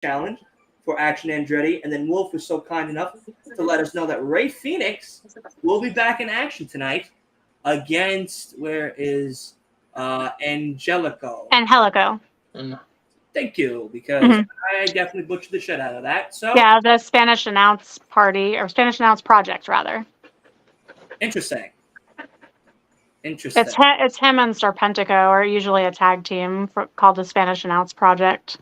challenge for Action Andretti. And then Wolf was so kind enough to let us know that Ray Phoenix will be back in action tonight against, where is Angelico? Angelico. Thank you, because Mhm. I definitely butchered the shit out of that. So, Yeah, the Spanish Announce Party, or Spanish Announce Project, rather. interesting. Interesting. It's him and Serpentico are usually a tag team called the Spanish Announce Project.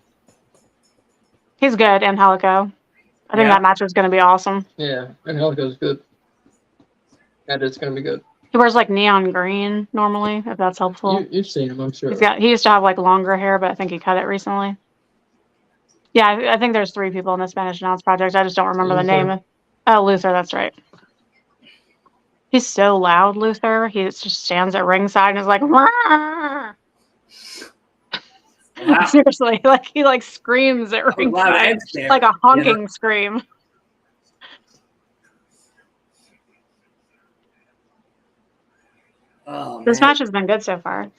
He's good, Angelico. I think Yeah. that match is going to be awesome. Yeah, Angelico's good. And it's going to be good. He wears like neon green normally, if that's helpful. You've seen him, I'm sure. He used to have like longer hair, but I think he cut it recently. Yeah, I think there's 3 people in the Spanish Announce Project. I just don't remember the name. Oh, Luther, that's right. He's so loud, Luther. He just stands at ringside and is like, "Rah!" Wow. Seriously, like he like screams at Loud ringside, and scary. like a honking scream. Oh, This man. match has been good so far.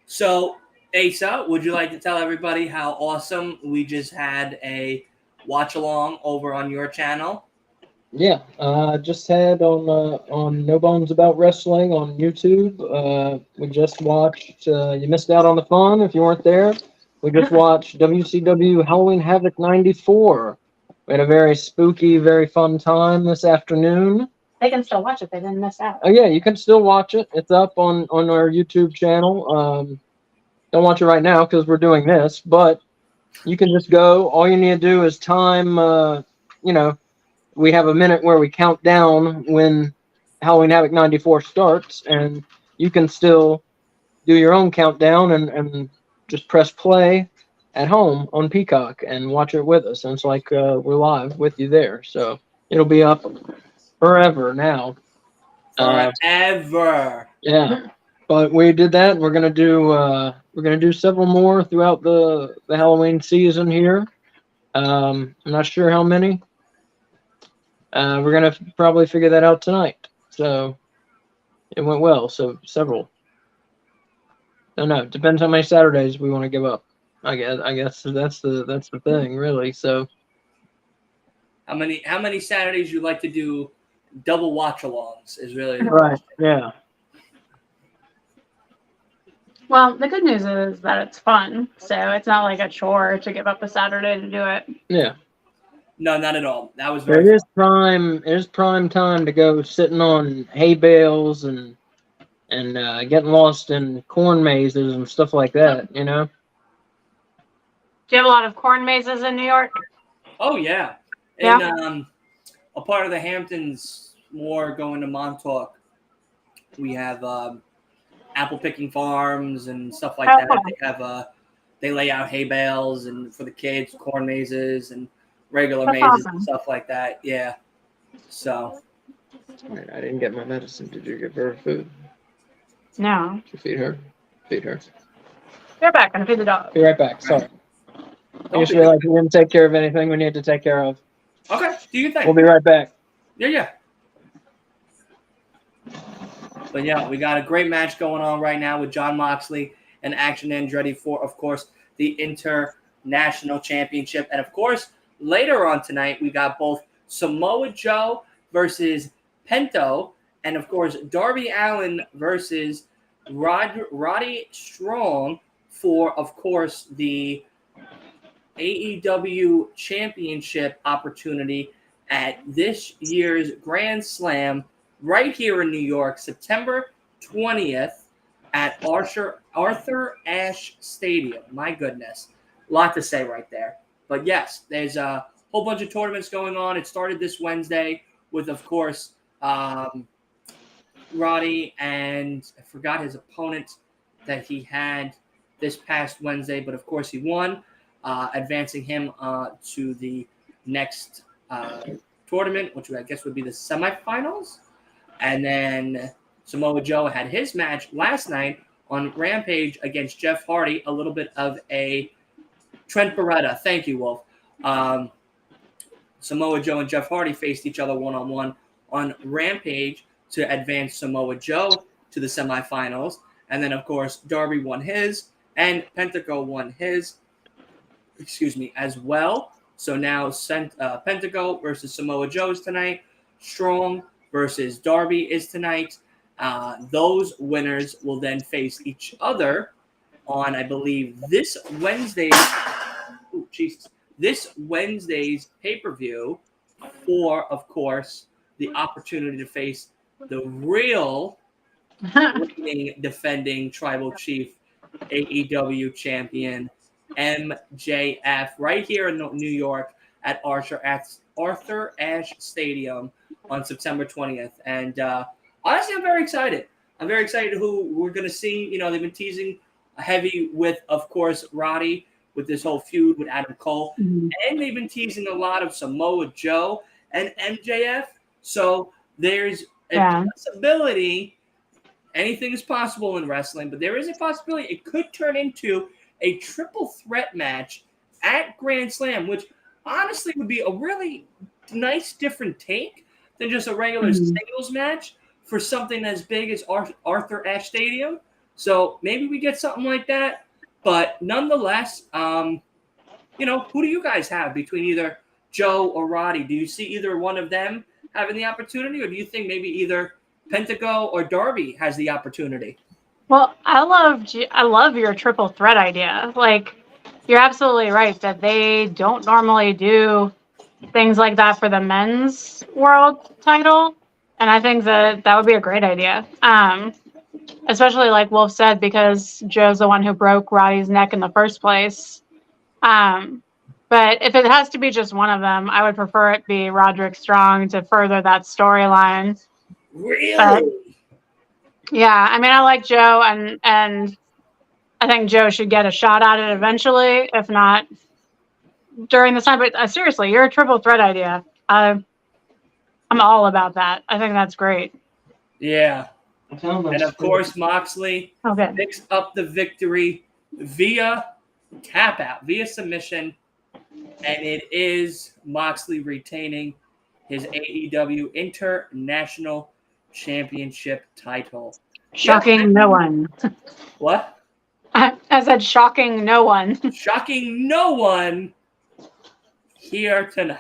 So, Asa, would you like to tell everybody how awesome we just had a watch along over on your channel? Yeah, just had on No Bones About Wrestling on YouTube. We just watched. You missed out on the fun if you weren't there. We just watched WCW Halloween Havoc '94. We had a very spooky, very fun time this afternoon. They can still watch it. They didn't miss out. Oh yeah, you can still watch it. It's up on our YouTube channel. Don't watch it right now because we're doing this, but you can just go. All you need to do is time. We have a minute where we count down when Halloween Havoc '94 starts, and you can still do your own countdown and just press play at home on Peacock and watch it with us. And it's like we're live with you there. So it'll be up forever now. Forever. Yeah. But we did that, and we're gonna do several more throughout the Halloween season here. I'm not sure how many. We're gonna probably figure that out tonight. So it went well. So several. No, it depends how many Saturdays we want to give up. I guess that's the thing, really. So How many Saturdays you like to do double watch alongs is really the right. question. Yeah. Well, the good news is that it's fun, so it's not like a chore to give up a Saturday to do it. Yeah. No, not at all. That was It very is prime. It is prime time to go sitting on hay bales and getting lost in corn mazes and stuff like that. You know. Do you have a lot of corn mazes in New York? Oh yeah. Yeah. In a part of the Hamptons, more going to Montauk, we have apple picking farms and stuff like that. They have they lay out hay bales and for the kids, corn mazes and regular That's mazes awesome. and stuff like that. Yeah. So Right, I didn't get my medicine. Did you give her food? No. Did you feed her? Feed her. Be right back. I'm gonna feed the dog. Be right back. Sorry. I Don't just be- realized we didn't take care of anything we need to take care of. okay, do you think? We'll be right back. Yeah. But yeah, we got a great match going on right now with Jon Moxley and Action Andretti for, of course, the International Championship. And of course, later on tonight, we got both Samoa Joe versus Pento, and of course, Darby Allin versus Roddy Strong for, of course, the AEW Championship opportunity at this year's Grand Slam right here in New York, September 20th at Arthur Ashe Stadium. My goodness. A lot to say right there. But yes, there's a whole bunch of tournaments going on. It started this Wednesday with, of course, Roddy, and I forgot his opponent that he had this past Wednesday, but of course he won, advancing him to the next tournament, which I guess would be the semifinals. And then Samoa Joe had his match last night on Rampage against Jeff Hardy, a little bit of a Trent Beretta. Thank you, Wolf. Samoa Joe and Jeff Hardy faced each other one-on-one on Rampage to advance Samoa Joe to the semifinals. And then, of course, Darby won his, and Pentaco won his. as well. So now Pentago versus Samoa Joe is tonight. Strong versus Darby is tonight. Those winners will then face each other on, I believe, this Wednesday. Oh, Jesus. This Wednesday's pay-per-view for, of course, the opportunity to face the real defending tribal chief AEW champion MJF right here in New York at Arthur Ashe Stadium on September 20th. And honestly, I'm very excited. I'm very excited who we're going to see. You know, they've been teasing heavy with, of course, Roddy with this whole feud with Adam Cole. Mhm. And they've been teasing a lot of Samoa Joe and MJF. So there's a possibility. Anything is possible in wrestling, but there is a possibility it could turn into a triple threat match at Grand Slam, which honestly would be a really nice, different take than just a regular singles match for something as big as Arthur Ashe Stadium. So maybe we get something like that. But nonetheless, who do you guys have between either Joe or Roddy? Do you see either one of them having the opportunity, or do you think maybe either Pentago or Darby has the opportunity? Well, I love your triple threat idea. Like, you're absolutely right that they don't normally do things like that for the men's world title, and I think that would be a great idea. Especially like Wolf said, because Joe's the one who broke Roddy's neck in the first place. But if it has to be just one of them, I would prefer it be Roderick Strong to further that storyline. Really? Yeah, I mean, I like Joe, and I think Joe should get a shot at it eventually, if not during this time. But seriously, your triple threat idea, I'm all about that. I think that's great. Yeah. And of course, Moxley picks up the victory via tap out, via submission, and it is Moxley retaining his AEW International Championship title. Shocking no one. What? I said shocking no one. Shocking no one here tonight.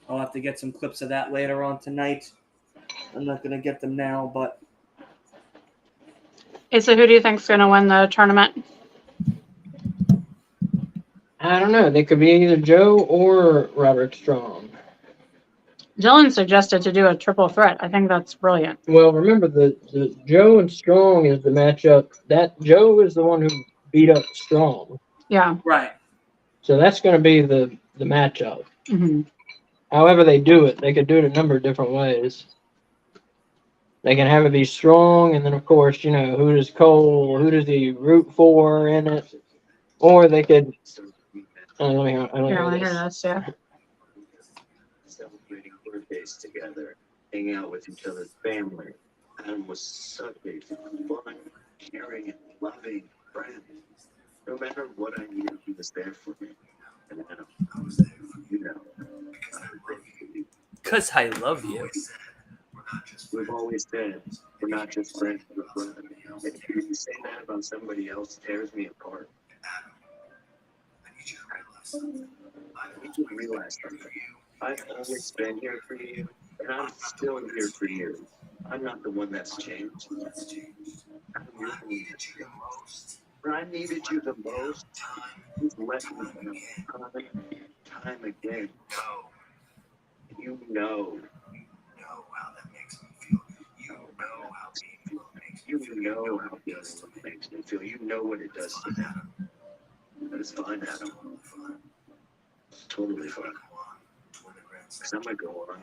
I'll have to get some clips of that later on tonight. I'm not going to get them now, but... So who do you think's going to win the tournament? I don't know. They could be either Joe or Roderick Strong. Dylan suggested to do a triple threat. I think that's brilliant. Well, remember the Joe and Strong is the matchup. That Joe is the one who beat up Strong. Yeah. Right. So that's going to be the matchup. Mm-hmm. However they do it, they could do it a number of different ways. They can have it be Strong, and then of course, who does Cole, who does he root for in it, or they could. Let me hear this. Yeah. Celebrating birthdays together, hang out with each other's family. Adam was such a fun, caring, and loving friend. No matter what I needed, he was there for me. And Adam, I was there for you. Because I love you. We've always said we're not just friends, we're friends. And if you say that about somebody else, tears me apart. I need you to realize something. I've always been here for you, and I'm still here for you. I'm not the one that's changed. I really needed you the most. When I needed you the most, you've let me down time again. You know how that makes me feel. You know how painful it makes me feel. You know how beautiful it makes me feel. You know what it does to Adam. But it's fine, Adam. It's totally fine. Because I'm going to go on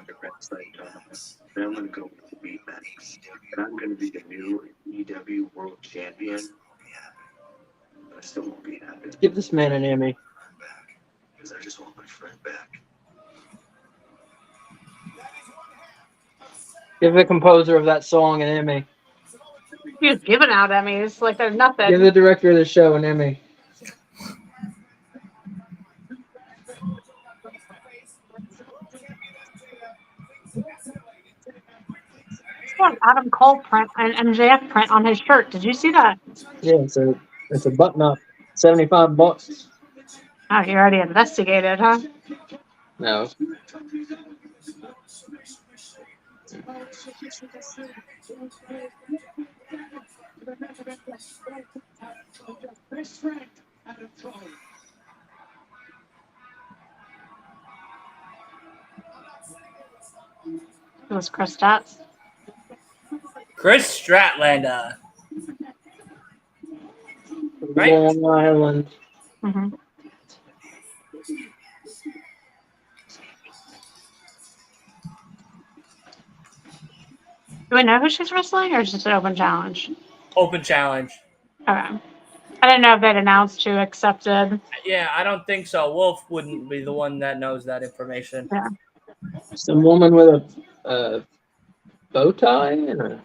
the Grand Slam tournament. And I'm going to go with the beat match. And I'm going to be the new EW World Champion. But I still won't be happy. Give this man an Emmy. Because I just want my friend back. Give the composer of that song an Emmy. He's giving out Emmys like there's nothing. Give the director of the show an Emmy. got Adam Cole print and MJF print on his shirt. Did you see that? Yeah, it's a button up. $75. Oh, you already investigated, huh? No. It was Chris Stats. Chris Stratlander. Right? Long Island. Mm-hmm. Do we know who she's wrestling, or is it just an open challenge? Open challenge. Okay. I didn't know if they'd announced who accepted. Yeah, I don't think so. Wolf wouldn't be the one that knows that information. Yeah. Some woman with a bow tie and a.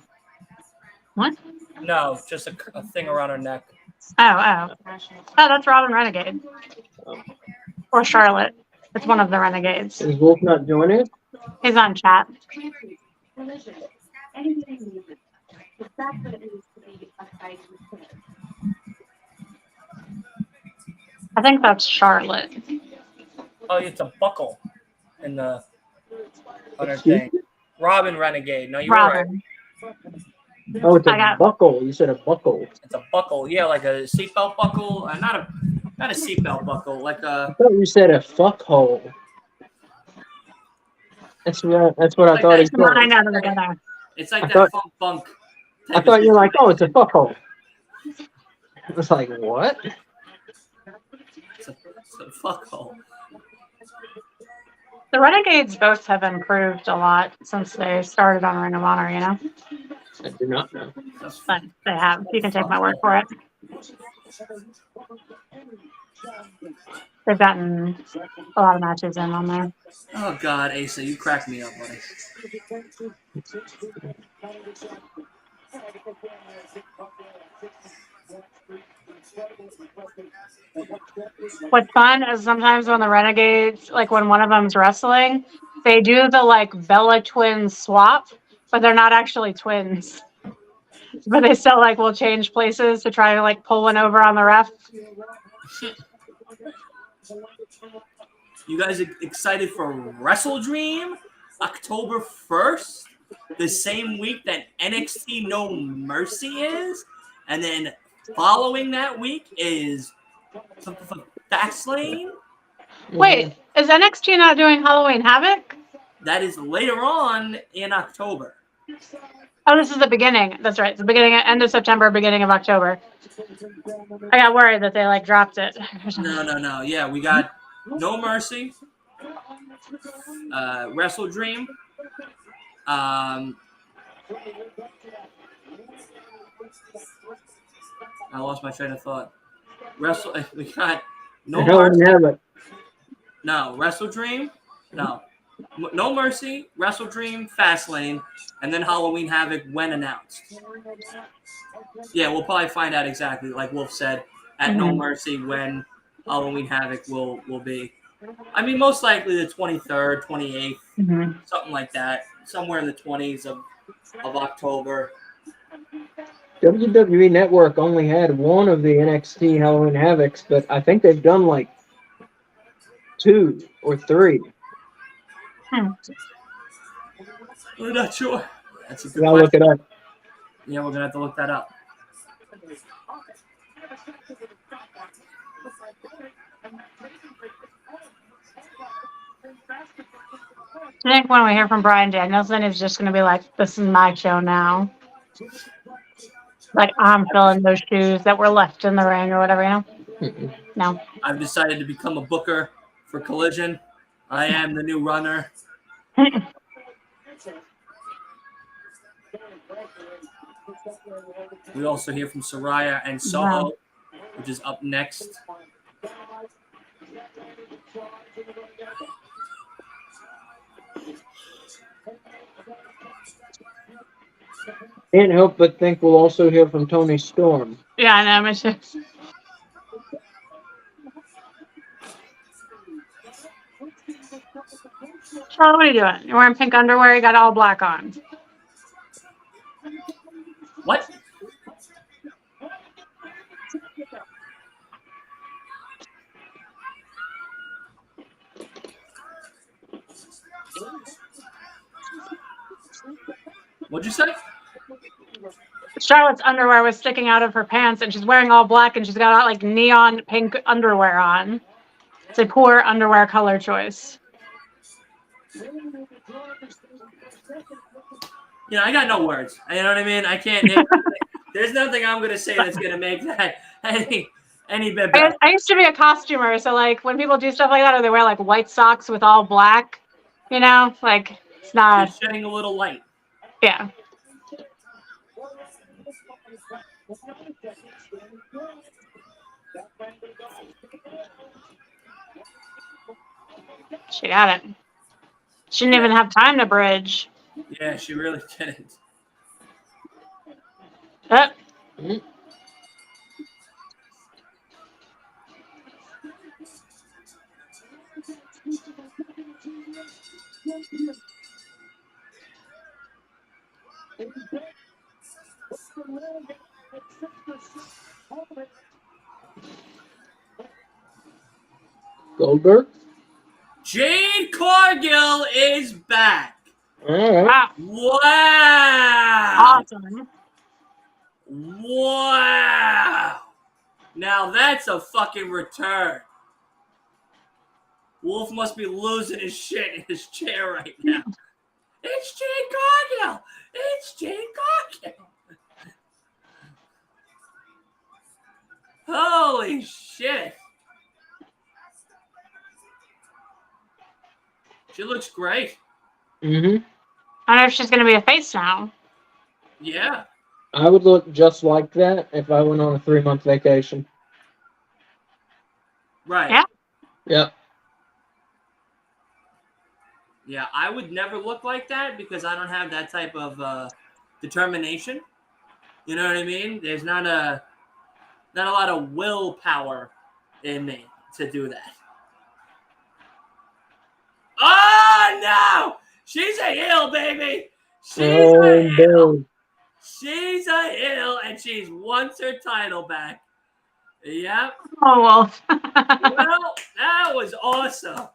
What? No, just a thing around her neck. Oh, that's Robin Renegade. Or Charlotte. It's one of the Renegades. Is Wolf not joining it? He's on chat. I think that's Charlotte. Oh, it's a buckle in the on her Excuse thing. Robin Renegade. No, you were right. Robin. Oh, it's I a got- buckle. You said a buckle. It's a buckle. Yeah, like a seatbelt buckle. Not a seatbelt buckle. Like I a. thought you said a fuck hole. That's what I Like thought that. he Come on, I said. know them together. It's like I that thought- funk. I thought you were like, oh, it's a fuck hole. I was like, what? It's a fuck hole. The Renegades both have improved a lot since they started on Ring of Honor, you know? I do not know. But they have. You can take my word for it. They've gotten a lot of matches in on there. Oh God, Asa, you crack me up, buddy. What's fun is sometimes when the Renegades, like when one of them's wrestling, they do the like Bella twins swap, but they're not actually twins. But they still like will change places to try to like pull one over on the ref. You guys excited for Wrestle Dream? October 1st? The same week that NXT No Mercy is? And then following that week is Fastlane? Wait, is NXT not doing Halloween Havoc? That is later on in October. Oh, this is the beginning. That's right. It's the beginning, end of September, beginning of October. I got worried that they like dropped it. No. Yeah, we got No Mercy, Wrestle Dream, I lost my train of thought. We got No Mercy. No, Wrestle Dream. No Mercy, Wrestle Dream, Fastlane, and then Halloween Havoc when announced. Yeah, we'll probably find out exactly, like Wolf said, at No Mercy when Halloween Havoc will be. I mean, most likely the 23rd, 28th, something like that. Somewhere in the 20s of October. WWE Network only had one of the NXT Halloween Havocs, but I think they've done like 2 or 3. We're not sure. That's a good You gotta look question. it up. Yeah, we're gonna have to look that up. I think when we hear from Bryan Danielson, he's just going to be like, this is my show now. Like, I'm filling those shoes that were left in the ring or whatever, you know? No. I've decided to become a booker for Collision. I am the new runner. We also hear from Soraya and Soho, which is up next. Can't help but think we'll also hear from Tony Storm. Yeah, I know, me too. Charlotte, what are you doing? You're wearing pink underwear, you got all black on. What? What'd you say? Charlotte's underwear was sticking out of her pants, and she's wearing all black, and she's got like neon pink underwear on. It's a poor underwear color choice. You know, I got no words. You know what I mean? I can't. There's nothing I'm gonna say that's gonna make that any bit better. I used to be a costumer, so like when people do stuff like that, or they wear like white socks with all black, you know, like it's not. Just shedding a little light. Yeah. She got it. She didn't even have time to bridge. Yeah, she really didn't. Oh, Goldberg. Jade Cargill is back. All right. wow. Wow. Awesome. Wow. Now that's a fucking return. Wolf must be losing his shit in his chair right now. It's Jade Cargill. It's Jade Cargill. Holy shit. She looks great. Mm-hmm. I don't know if she's gonna be a face now. Yeah. I would look just like that if I went on a 3-month vacation. Right. Yeah. Yep. Yeah, I would never look like that because I don't have that type of determination. You know what I mean? There's not a lot of willpower in me to do that. Oh no! She's a heel, baby. She's a heel. Boy. She's a heel, and she's wants her title back. Yep. Oh well. Well, that was awesome.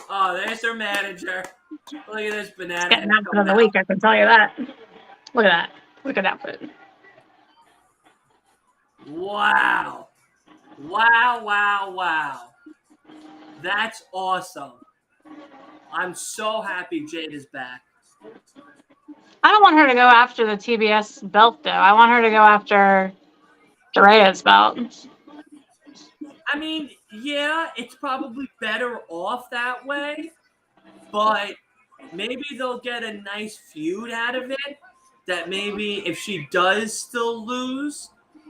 Oh, there's her manager. Look at this banana. Getting outfit of the week, I can tell you that. Look at that. Look at that outfit. Wow. Wow, wow, wow. That's awesome. I'm so happy Jade is back. I don't want her to go after the TBS belt though. I want her to go after Dorea's belt. I mean, yeah, it's probably better off that way, but maybe they'll get a nice feud out of it that maybe if she does still lose,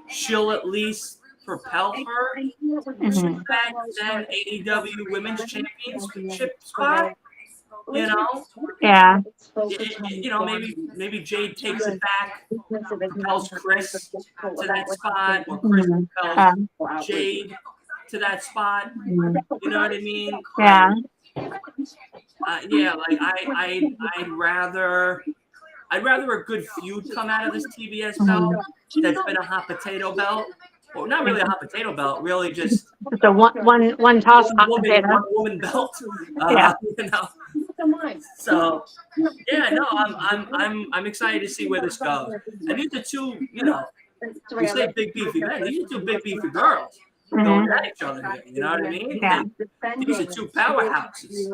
she'll at least propel her to that AEW Women's Championship spot. You know, Yeah. you know, maybe Jade takes it back, propels Chris to that spot, or Chris propels Jade to that spot. You know what I mean? Yeah. Yeah, like I'd rather a good feud come out of this TBS belt that's been a hot potato belt. Well, not really a hot potato belt, really just It's a one toss hot potato. one woman belt. Yeah. You know. So yeah, no, I'm excited to see where this goes. And these are two, you know, we say big beefy men. These are two big beefy girls going at each other here. You know what I mean? Yeah. These are two powerhouses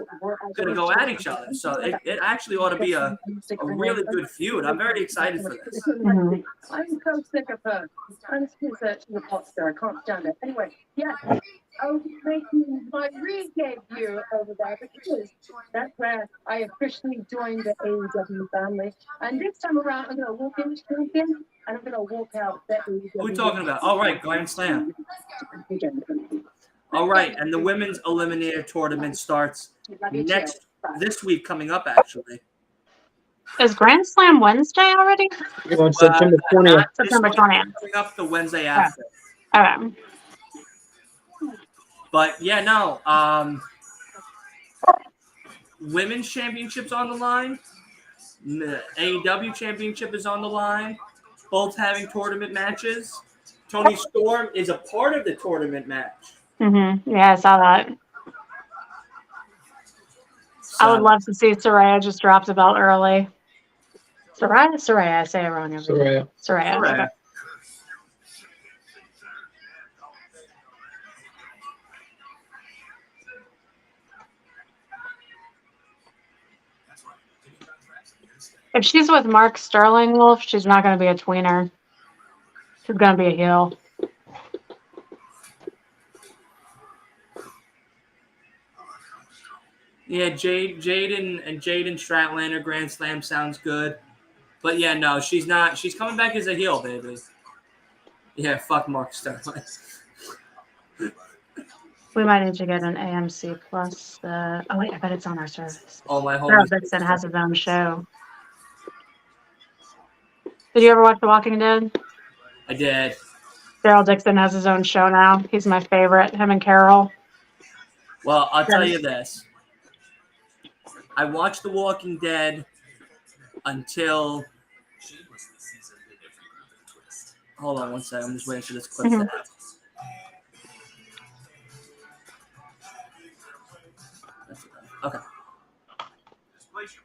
going to go at each other. So it actually ought to be a really good feud. I'm very excited for this. Mhm. I'm so sick of her. I'm still searching the pop star. I can't stand it. Anyway, yeah. I'll be making my re-debut over there because that's where I officially joined the AEW family. And this time around, I'm going to walk in drinking and I'm going to walk out the AEW. What are we talking about? All right, Grand Slam. All right, and the women's eliminator tournament starts this week coming up, actually. Is Grand Slam Wednesday already? On September 20th. Not this September week, 20th. Coming up the Wednesday after. Okay. But yeah, no. Women's championships on the line. The AEW Championship is on the line. Both having tournament matches. Tony Storm is a part of the tournament match. Yeah, I saw that. I would So, love to see Soraya just drop the belt early. Soraya, I say it wrong every Soraya. Soraya. Soraya. Okay. If she's with Mark Sterling Wolf, she's not going to be a tweener. She's going to be a heel. yeah, Jaden Stratlander Grand Slam sounds good. But yeah, no, she's not. She's coming back as a heel, baby. Yeah, fuck Mark Sterling. We might need to get an AMC Plus. Oh, wait, I bet it's on our service. Oh, my Daryl homie. Dixon has his own show. Did you ever watch The Walking Dead? I did. Daryl Dixon has his own show now. He's my favorite. Him and Carol. Well, I'll tell you this. I watched The Walking Dead until. Hold on one second. I'm just waiting for this clip to happen. Okay.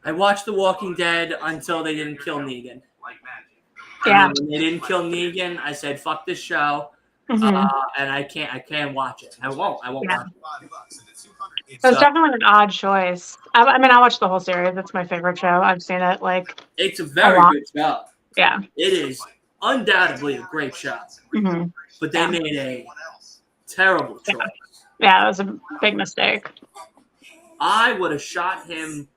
I watched The Walking Dead until they didn't kill Negan. Yeah. And then when they didn't kill Negan, I said, "Fuck this show," Mhm. and I can't watch it. I won't Yeah. watch it. It was So, definitely an odd choice. I mean, I watched the whole series. It's my favorite show. I've seen it like, it's a very lot. good show. yeah. It is undoubtedly a great show, Mhm. but they Yeah. made a terrible choice. Yeah, it was a big mistake. I would have shot him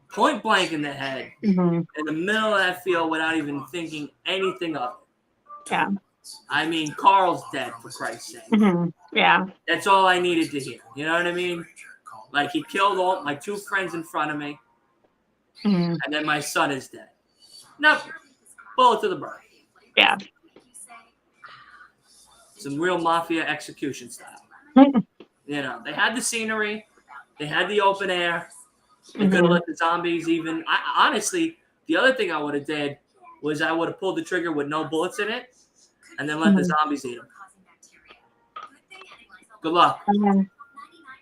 point blank in the head Mhm. in the middle of that field without even thinking anything of it. Yeah. I mean, Carl's dead, for Christ's sake. Mhm. Yeah. That's all I needed to hear. You know what I mean? Like, he killed all my two friends in front of me, Mhm. and then my son is dead. No, bullet to the brain. Yeah. Some real mafia execution style. You know, they had the scenery, they had the open air. They could have let the zombies even. Honestly, the other thing I would have did was I would have pulled the trigger with no bullets in it, and then let the zombies eat them. Good luck. And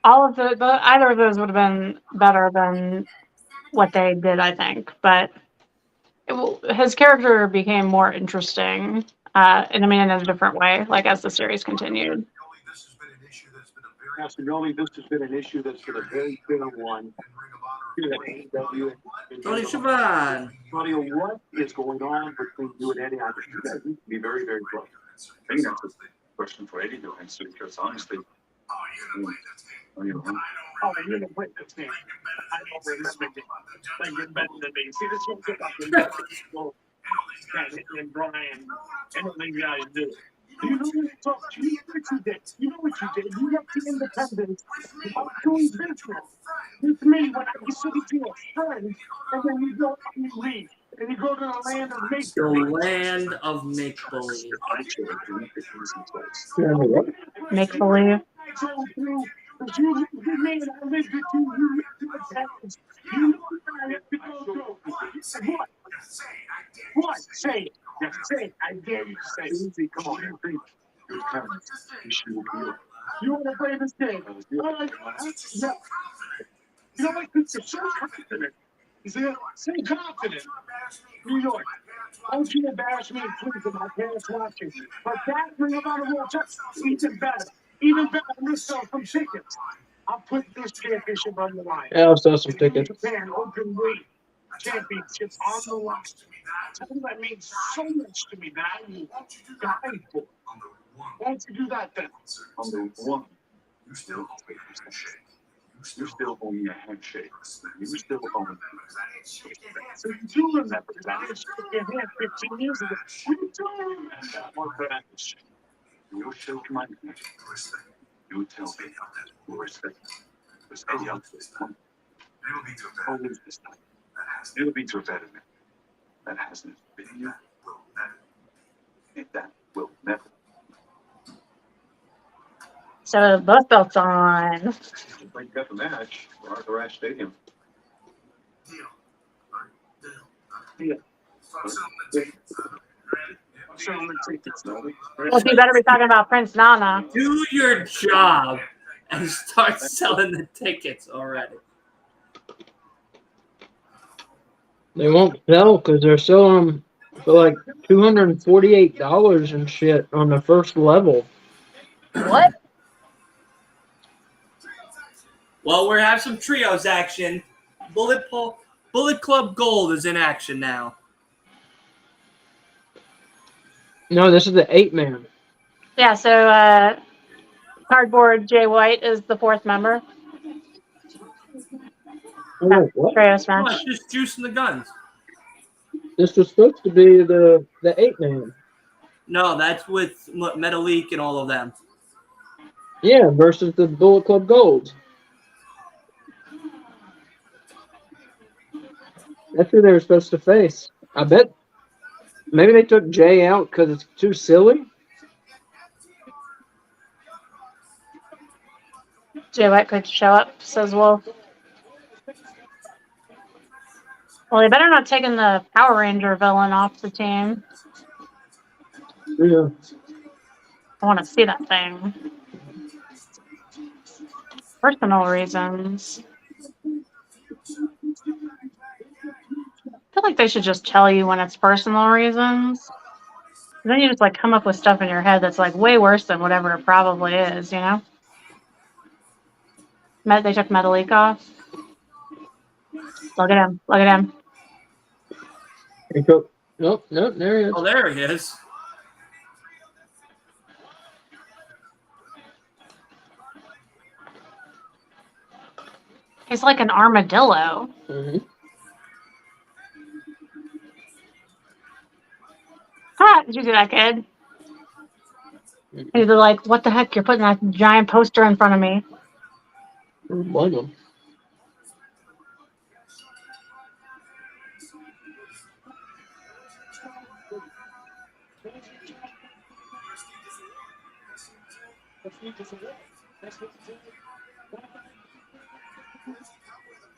all of either of those would have been better than what they did, I think. But his character became more interesting, and I mean, in a different way, like as the series continued. Pastor Goldie, this has been an issue that's been a very bitter one. Here at AEW. Tony Schiavone. Claudio, what is going on between you and Eddie? I think you guys need to be very, very close. I think that's a question for Eddie to answer, because honestly, oh, you didn't win this game. I don't remember it. Like, you're better than me. See, this one's about and Brian, anything you guys do. You know what you did? You know what you did? You left the independence without doing business with me when I considered you a friend, and then you go and you leave. And you go to the land of make The land of make believe. Make believe. Because you lived with me and I lived with you. You lived with my parents. You know what I have to go through. What? Say it. Yes, say it. I dare you to say it. Lindsay, come on. You want to play this game? No. You know what? You're so confident. Is it so confident? New York. Don't you embarrass me, please, with my parents watching. But that Ring of Honor World Championship, even better. Even better than this sell some tickets. I'll put this championship on the line. Yeah, I'll sell some tickets. Japan Open Weight Championship on the line. That means so much to me that I will die for. Why don't you do that then? Number one, you still owe me a handshake. You still owe me a handshake. You still owe me. So you do remember that I didn't shake your hand 15 years ago. You do remember that one handshake. You shake my hand. You tell me you respect me. Respect me this time. Always this time. It'll be to a better man. That hasn't been you. And that will never. So both belts on. We got the match for Arthur Ashe Stadium. Yeah. Show them the tickets, no? Well, you better be talking about Prince Nana. Do your job and start selling the tickets already. They won't sell because they're selling them for like $248 and shit on the first level. What? Well, we have some trios action. Bullet Club Gold is in action now. No, this is the 8-man. Yeah, so Cardboard Jay White is the fourth member. Oh, what? Trios Come on, match. just juicing the guns. This was supposed to be the 8-man. No, that's with Metalik and all of them. Yeah, versus the Bullet Club Gold. That's who they were supposed to face. I bet maybe they took Jay out because it's too silly. Jay White could show up, says Wolf. Well, they better not taking the Power Ranger villain off the team. Yeah. I want to see that thing. Personal reasons. I feel like they should just tell you when it's personal reasons. Then you just like come up with stuff in your head that's like way worse than whatever it probably is, you know? They took Metalik off. Look at him. Look at him. Nope, there he is. Oh, there he is. He's like an armadillo. Mm-hmm. Ah, did you see that kid? He's like, what the heck? You're putting that giant poster in front of me. Blame him.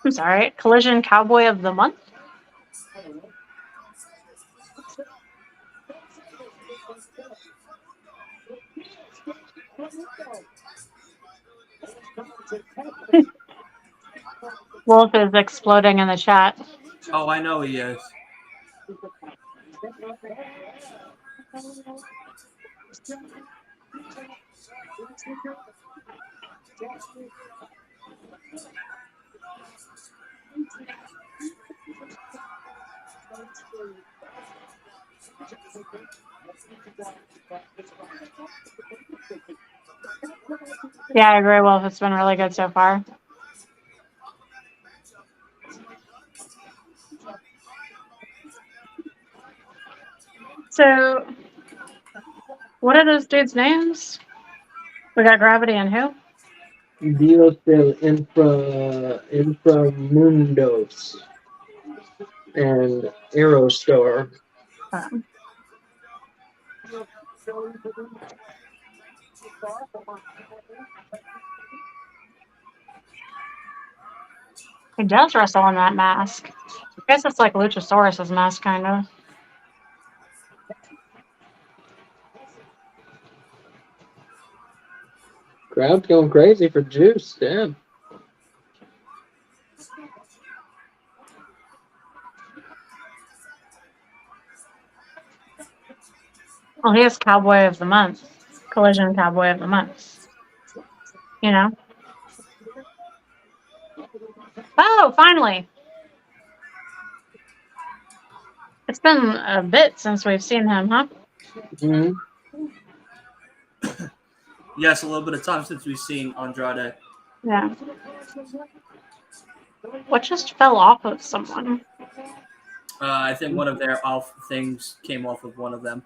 I'm sorry. Collision Cowboy of the Month? Wolf is exploding in the chat. Oh, I know he is. Yeah, I agree, Wolf. It's been really good so far. So, what are those dudes' names? We got Gravity and who? Dios del Inframundos and Aerostar. He does wrestle in that mask. I guess it's like Luchasaurus's mask, kind of. Crowd's going crazy for Juice. Damn. Well, he is Cowboy of the Month. Collision Cowboy of the Month. You know? Oh, finally! It's been a bit since we've seen him, huh? Mm-hmm. Yes, a little bit of time since we've seen Andrade. Yeah. What just fell off of someone? I think one of their off things came off of one of them.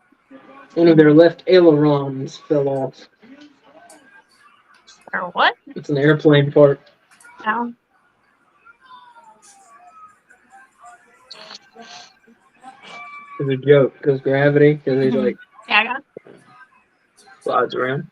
One of their left ailerons fell off. Or what? It's an airplane part. No. It's a joke because gravity, because he's like Yeah, I got it. slides around.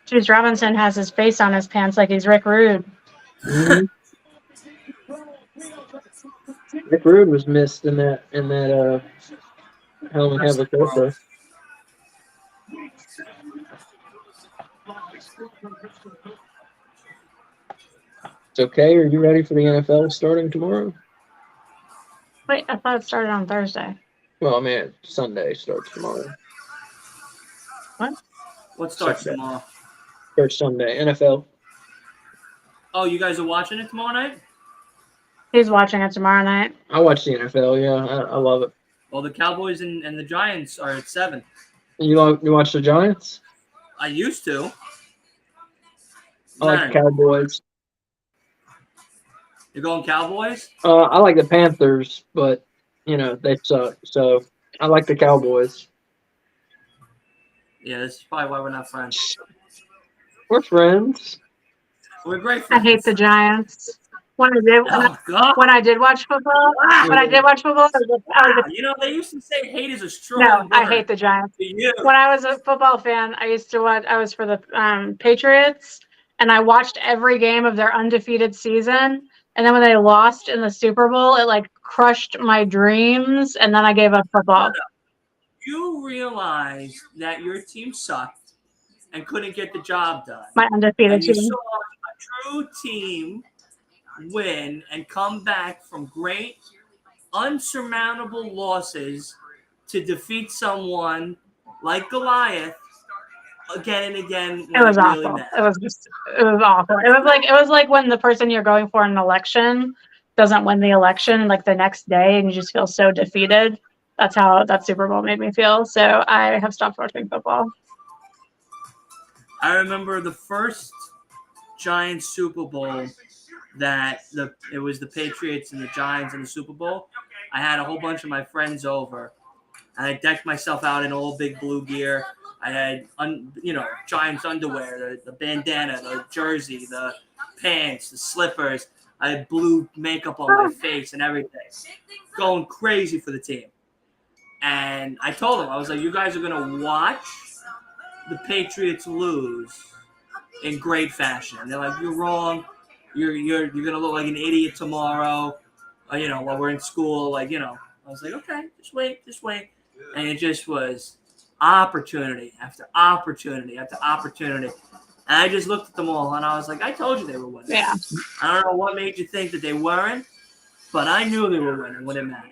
Juice Robinson has his face on his pants like he's Rick Rude. Mhm. Rick Rude was missed in that Hell in a Handball Show. It's okay. Are you ready for the NFL starting tomorrow? Wait, I thought it started on Thursday. Well, I mean, Sunday starts tomorrow. What starts Sunday. tomorrow? Starts Sunday. NFL. Oh, you guys are watching it tomorrow night? He's watching it tomorrow night. I watch the NFL. Yeah, I love it. Well, the Cowboys and the Giants are at 7. You watch the Giants? I used to. I like the Cowboys. You're going Cowboys? I like the Panthers, but they suck. So I like the Cowboys. Yeah, this is probably why we're not friends. We're friends. We're great I friends. hate the Giants. When Oh, God. I did watch football, I was You know, they used to say hate is a strong no, word. I hate the Giants. To you. When I was a football fan, I used to watch. I was for the Patriots, and I watched every game of their undefeated season. And then when they lost in the Super Bowl, it like crushed my dreams. And then I gave up football. You realize that your team sucked and couldn't get the job done. My undefeated And you team. saw a true team win and come back from great, unsurmountable losses to defeat someone like Goliath again and again. It was really awful. matters. It was awful. It was like when the person you're going for in an election doesn't win the election like the next day, and you just feel so defeated. That's how that Super Bowl made me feel. So I have stopped watching football. I remember the first Giants Super Bowl it was the Patriots and the Giants in the Super Bowl. I had a whole bunch of my friends over, and I decked myself out in all big blue gear. I had, Giants underwear, the bandana, the jersey, the pants, the slippers. I had blue makeup on my face and everything. Going crazy for the team. And I told them, I was like, you guys are going to watch the Patriots lose in great fashion. And they're like, you're wrong. You're going to look like an idiot tomorrow, while we're in school. I was like, okay, just wait. And it just was opportunity after opportunity after opportunity. And I just looked at them all, and I was like, I told you they were winning. Yeah. I don't know what made you think that they weren't, but I knew they were winning when it mattered.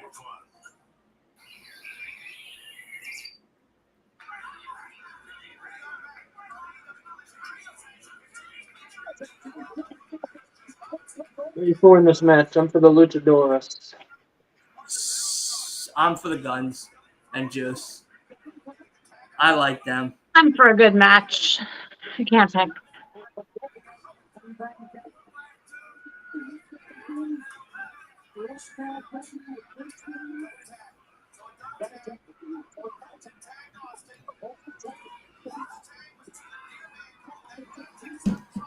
Who are you for in this match? I'm for the Luchadores. I'm for the Guns and Juice. I like them. I'm for a good match. I can't pick.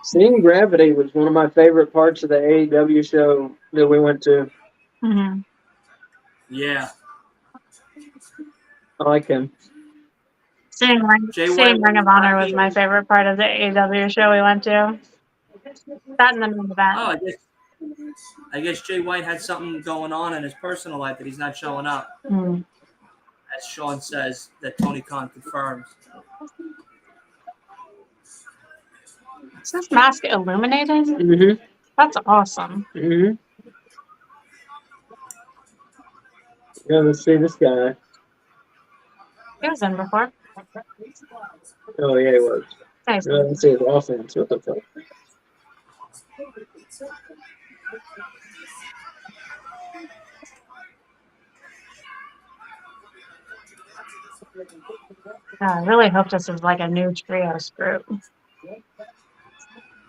Seeing Gravity was one of my favorite parts of the AEW show that we went to. Mm-hmm. Yeah. I like him. Seeing Ring of Honor was my favorite part of the AEW show we went to. That and the main event. Oh, I guess Jay White had something going on in his personal life that he's not showing up. Mm. As Sean says, that Tony Khan confirms. Is this mask illuminated? Mm-hmm. That's awesome. Mm-hmm. Yeah, let's see this guy. He was in before. Oh, yeah, he was. Nice. Yeah, let's see his offense. What the fuck? I really hope this is like a new trios group. Wouldn't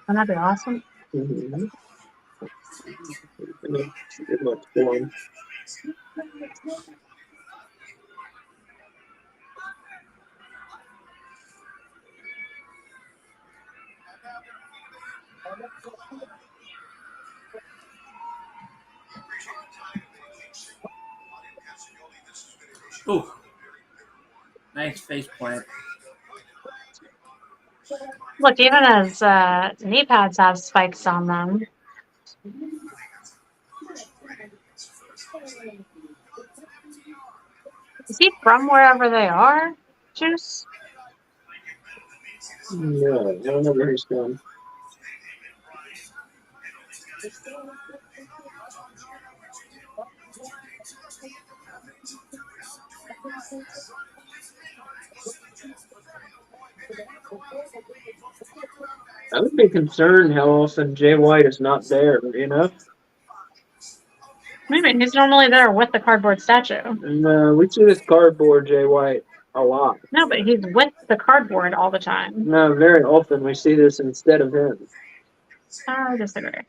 that be awesome? Mm-hmm. Good luck for him. Ooh. Nice face plant. Look, even his knee pads have spikes on them. Is he from wherever they are? Juice? No, I don't know where he's from. I would be concerned how often Jay White is not there, you know? I mean, he's normally there with the cardboard statue. And we see this cardboard Jay White a lot. No, but he's with the cardboard all the time. No, very often we see this instead of him. I disagree.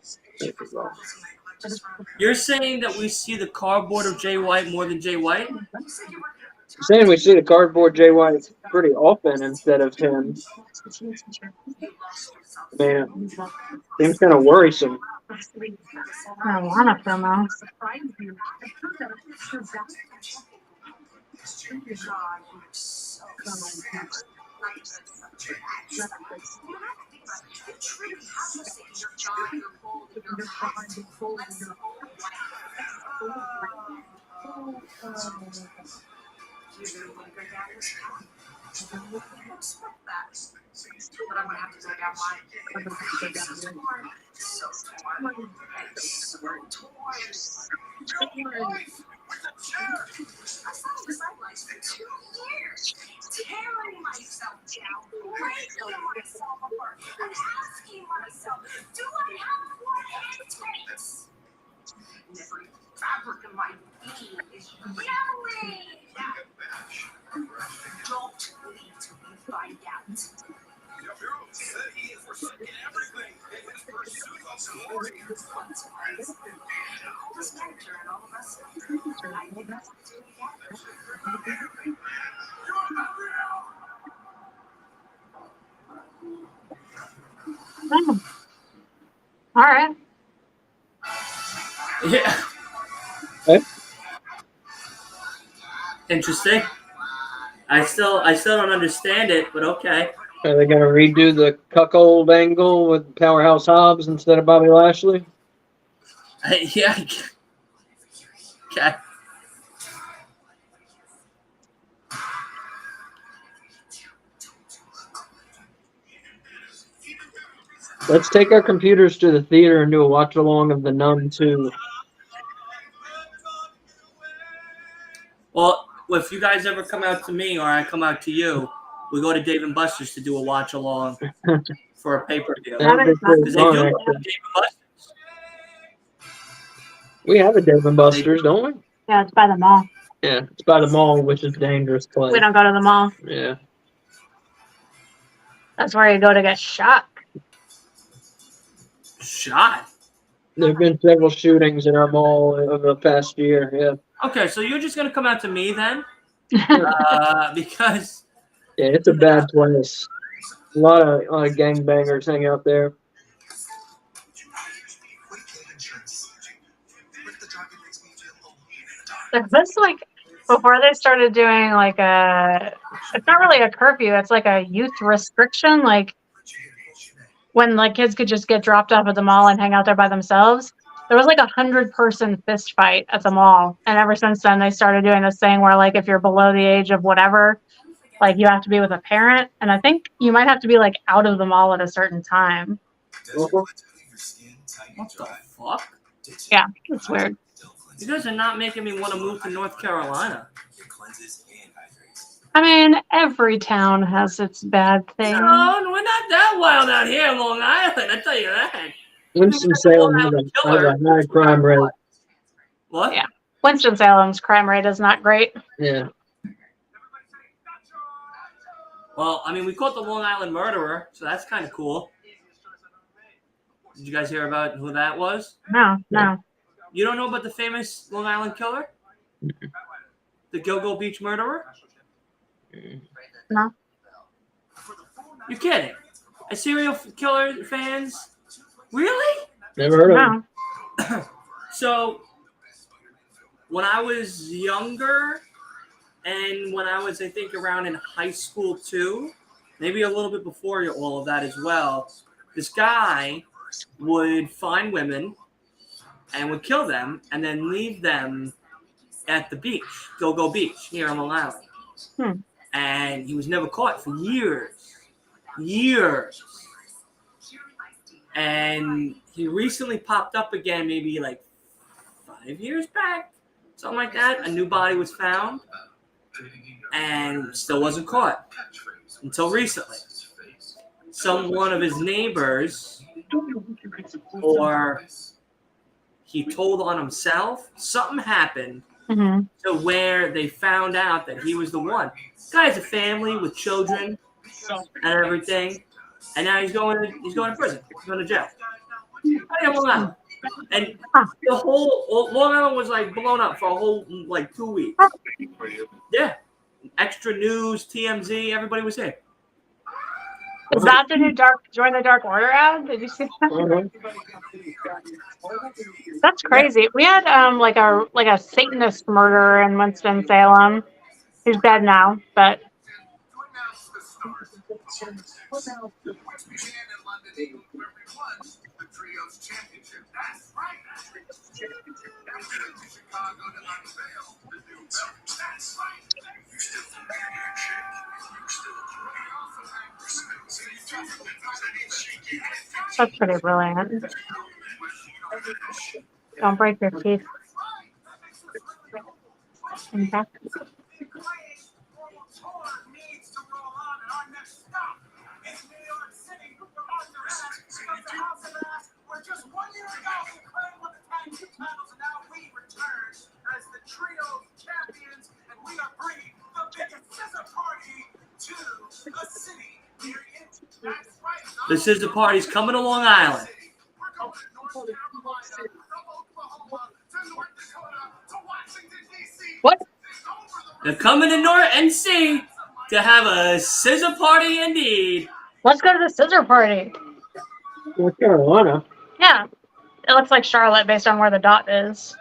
You're saying that we see the cardboard of Jay White more than Jay White? I'm saying we see the cardboard Jay White pretty often instead of him. Man, seems kind of worrisome. Marijuana promo. But I'm gonna have to take out I sat on the sidelines for 2 years, tearing myself down, breaking myself apart, and asking myself, do I have what it takes? And every fabric in my being is yelling. Don't leave till you find out. Said he is forsaking everything in his pursuit of glory. Oldest manager and all of us. I would not do it again. Oh. All right. Yeah. Okay. Interesting. I still don't understand it, but okay. Are they going to redo the cuckold angle with Powerhouse Hobbs instead of Bobby Lashley? Yeah. Okay. Let's take our computers to the theater and do a watch along of The Nun 2. Well, if you guys ever come out to me or I come out to you, we go to Dave and Buster's to do a watch along for a pay-per-view. That would be pretty Because they fun, do have actually. Dave and Buster's. We have a Dave and Buster's, don't we? Yeah, it's by the mall. Yeah, it's by the mall, which is a dangerous place. We don't go to the mall. Yeah. That's where you go to get shot. Shot. There have been several shootings in our mall over the past year, yeah. Okay, so you're just gonna come out to me then, because Yeah, it's a bad place. A lot of gangbangers hang out there. This like before they started doing like it's not really a curfew, it's like a youth restriction, like when like kids could just get dropped off at the mall and hang out there by themselves. There was like 100-person fist fight at the mall, and ever since then they started doing this thing where like if you're below the age of whatever, like you have to be with a parent, and I think you might have to be like out of the mall at a certain time. what the fuck? Yeah, it's weird. You guys are not making me want to move to North Carolina. I mean, every town has its bad things. No, we're not that wild out here in Long Island. I tell you that. Winston-Salem has a high crime rate. What? Yeah. Winston-Salem's crime rate is not great. Yeah. Well, I mean, we caught the Long Island murderer, so that's kind of cool. Did you guys hear about who that was? No. You don't know about the famous Long Island killer? The Gilgo Beach murderer? No. You're kidding. A serial killer fans? Really? Never heard of him. No. So, when I was younger, and when I was, I think, around in high school too, maybe a little bit before all of that as well, this guy would find women and would kill them and then leave them at the beach, Go Beach, here on Long Island. Hmm. And he was never caught for years. And he recently popped up again, maybe like 5 years back, something like that. A new body was found and still wasn't caught until recently. One of his neighbors, or he told on himself, something happened Mm-hmm. to where they found out that he was the one. This guy has a family with children and everything, and now he's going to prison. He's going to jail. Long Island. And the whole Long Island was like blown up for a whole like 2 weeks. Yeah, extra news, TMZ, everybody was here. Is that the new Join the Dark Order ad? Did you see that? Mhm. That's crazy. We had like a Satanist murderer in Winston-Salem. He's dead now, but that's pretty brilliant. Don't break your teeth. Okay. We're just 1 year ago, we claimed one of the tag team titles, and now we return as the trio champions, and we are bringing the biggest scissor party to a city near it. That's right. The Scissor Party's coming to Long Island. We're going to North Carolina, from Oklahoma to North Dakota to Washington, D.C. What? They're coming to North NC to have a Scissor Party indeed. Let's go to the scissor party. North Carolina. Yeah. It looks like Charlotte based on where the dot is.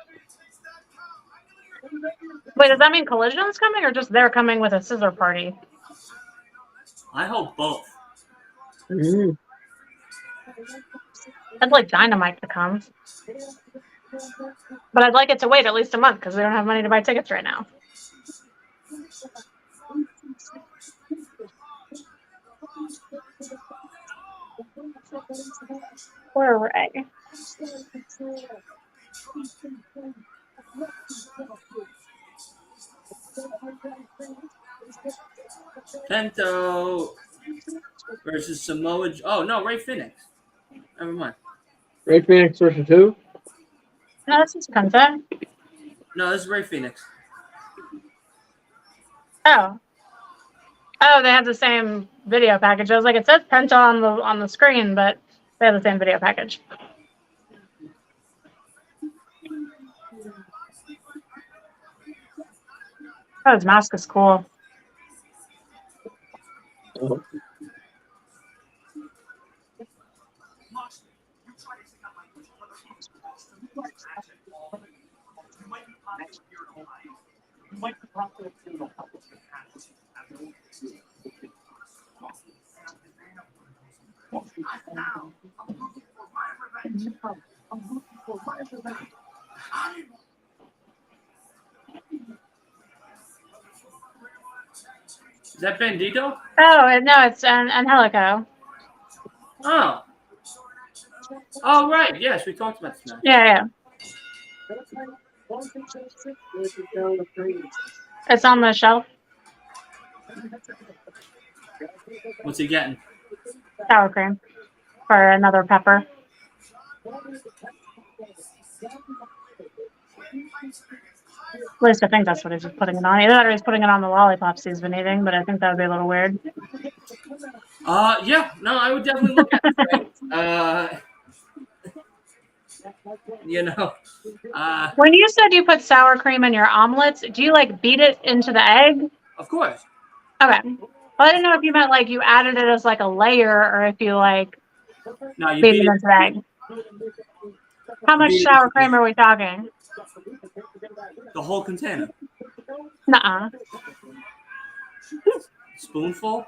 Wait, does that mean Collision's coming or just they're coming with a scissor party? I hope both. Mhm. I'd like Dynamite to come. But I'd like it to wait at least a month because we don't have money to buy tickets right now. Hooray. Pento versus Samoa. Oh no, Ray Phoenix. Never mind. Ray Phoenix versus who? No, this is Penta. No, this is Ray Phoenix. Oh. Oh, they have the same video package. I was like, it says Penta on the screen, but they have the same video package. Oh, his mask is cool. Oh. Is that Bandito? Oh, no, it's Angelico. Oh. Oh right. Yes, we talked about this now. Yeah. It's on the shelf. What's he getting? Sour cream for another pepper. At least I think that's what he's putting it on. Either that or he's putting it on the lollipops he's been eating, but I think that would be a little weird. Yeah. No, I would definitely look at it. When you said you put sour cream in your omelets, do you like beat it into the egg? Of course. Okay. Well, I didn't know if you meant like you added it as like a layer or if you like No, you beat beat it it. into the egg. How much Beat it sour into cream are we talking? The whole container. Nuh-uh. Spoonful.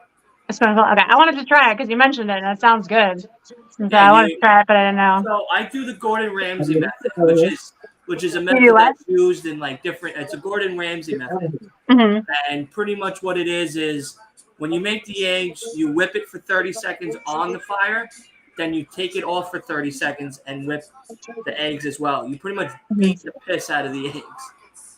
Okay, I wanted to try it because you mentioned it and it sounds good. So Yeah, I wanted to try it, but I didn't know. So I do the Gordon Ramsay Okay. method, which is a You method do what? that's used in like different. It's a Gordon Ramsay method, Mm-hmm. and pretty much what it is when you make the eggs, you whip it for 30 seconds on the fire, then you take it off for 30 seconds and whip the eggs as well. You pretty much beat the piss out of the eggs,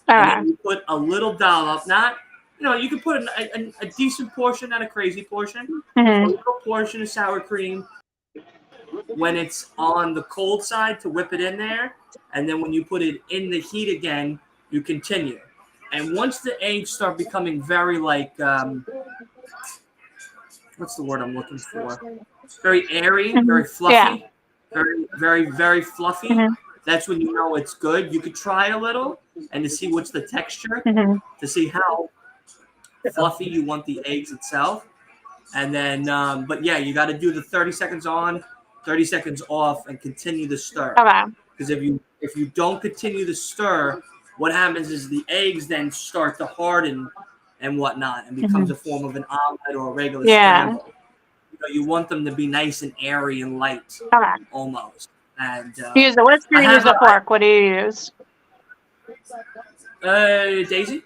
All and right. then you put a little dollop, not you can put a decent portion, not a crazy portion, a Mm-hmm. little portion of sour cream when it's on the cold side to whip it in there, and then when you put it in the heat again, you continue. And once the eggs start becoming very like what's the word I'm looking for? Very airy, very Yeah. fluffy, very fluffy. Mm-hmm. That's when you know it's good. You could try a little and to see what's the texture, Mm-hmm. to see how fluffy you want the eggs itself. And then, but yeah, you got to do the 30 seconds on, 30 seconds off, and continue to stir. Okay. Because if you don't continue to stir, what happens is the eggs then start to harden and whatnot, and becomes a form of an omelet or a regular Yeah. scramble. You want them to be nice and airy and light, Okay. almost. And You use a whisker or you use a fork? What do you use? Daisy?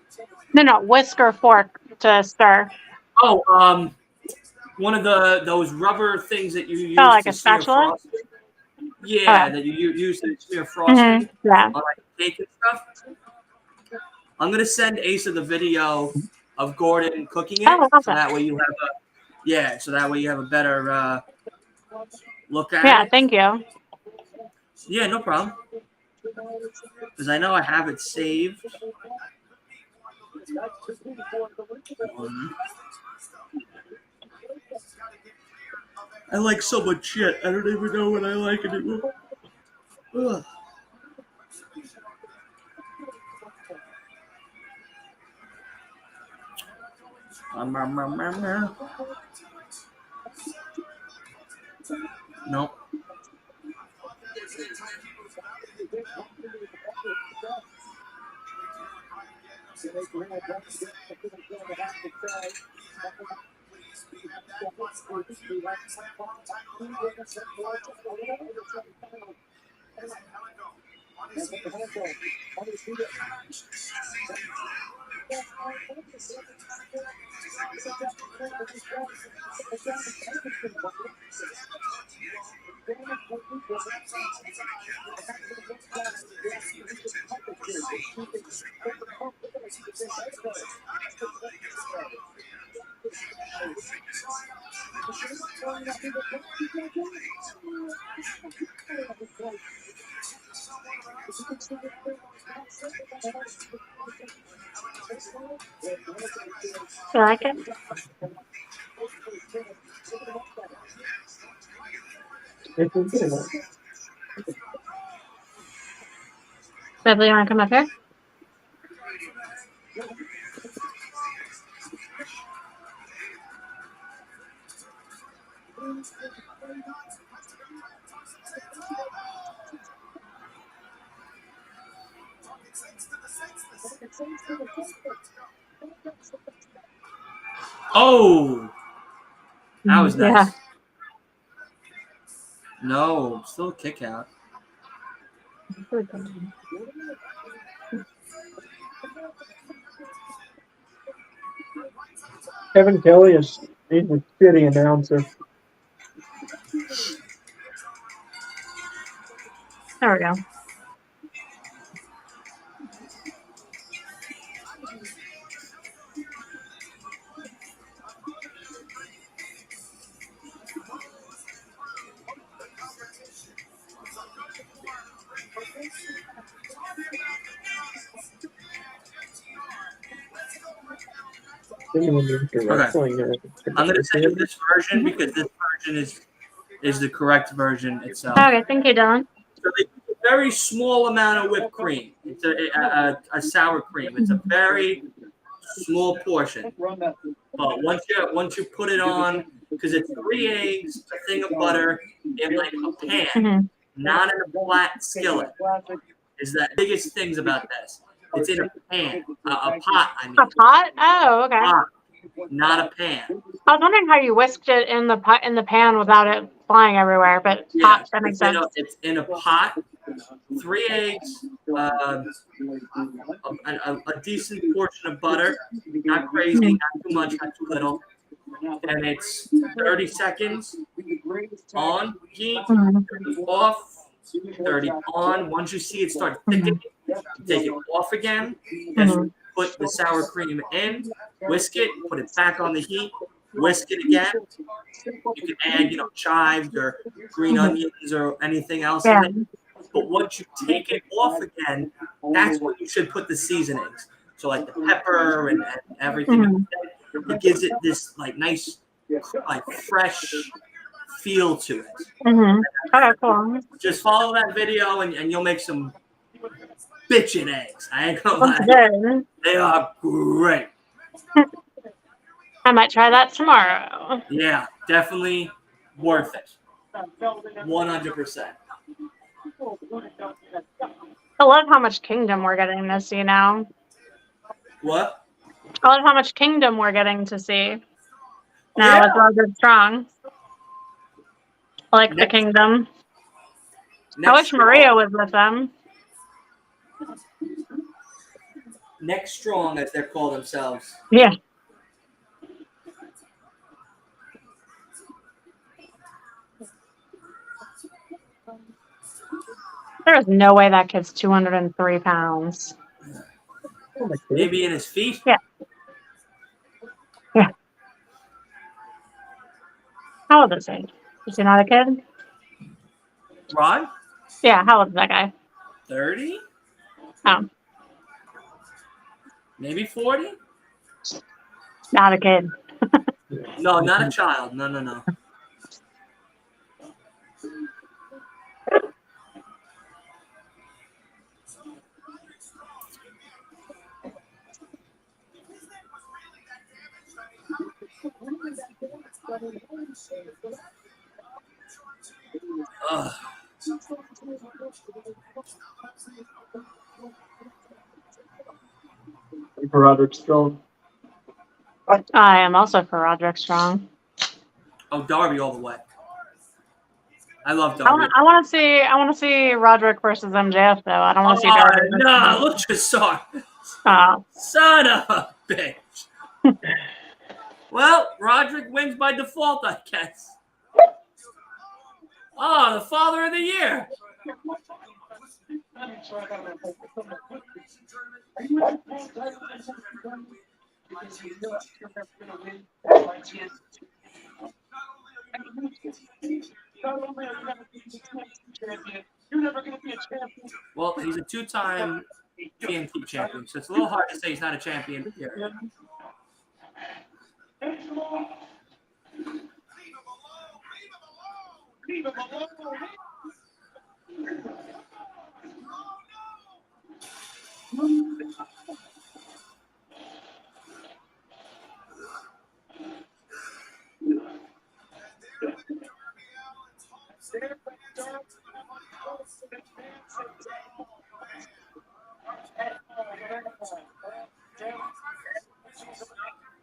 No, whisker fork to stir. Oh, one of those rubber things that you use like to a smear spatula? frosting. Yeah, Okay. that you use to smear frosting Yeah. on like cake and stuff. I'm gonna send Asa the video of Gordon cooking it, Oh, so awesome. that way you have so that way you have a better look at Yeah, it. thank you. Yeah, no problem. Because I know I have it saved. I like so much shit. I don't even know what I like anymore. Ugh. Nope. You like it? Beverly, you want to come up here? Oh, that was nice. Yeah. No, still a kick out. Kevin Kelly he's a shitty announcer. There we go. Okay. I'm gonna send you this version because this version is the correct version itself. Okay, thank you, Dylan. So they use a very small amount of whipped cream. It's a sour cream. It's a very small portion. But once you put it on, because it's 3 eggs, a thing of butter in like a pan, Mm-hmm. not in a flat skillet. Is the biggest things about this? It's in a pan, a pot. I mean, A pot? Oh, okay. pot. not a pan. I was wondering how you whisked it in the pot in the pan without it flying everywhere, but hot, that makes sense. It's in a pot. 3 eggs, a decent portion of butter, not crazy, not too much, not too little, and it's 30 seconds on heat, Mhm. 30 off, 30 on. Once you see it start thickening, you take it off again, then Mhm. put the sour cream in, whisk it, put it back on the heat, whisk it again. You can add, chives or green onions or anything else Yeah. in it. But once you take it off again, that's when you should put the seasonings. So like the pepper and everything. Mhm. It gives it this like nice, like fresh feel to it. Mhm. Okay, cool. Just follow that video and you'll make some bitchin' eggs. I ain't gonna Sounds lie. good. They are great. I might try that tomorrow. Yeah, definitely worth it. 100%. I love how much Kingdom we're getting to see now. What? I love how much Kingdom we're getting to see now Yeah. with Roderick Strong. I like the Next- Kingdom. I Next wish Maria was with them. Next Strong, as they're called themselves. Yeah. There is no way that kid's 203 pounds. Maybe in his feet. Yeah. How old is he? Is he not a kid? Rod? Yeah, how old is that guy? 30? Oh, Maybe 40? not a kid. No, not a child. No. Ugh. For Roderick Strong. I am also for Roderick Strong. Oh, Darby all the way. I love I Darby. want to see Roderick versus MJF though. I don't want to see Darby. versus Nah, him. look just saw. Oh, Son of a bitch. Well, Roderick wins by default, I guess. Oh, the father of the year. Well, he's a two-time TNT champion, so it's a little hard to say he's not a champion here.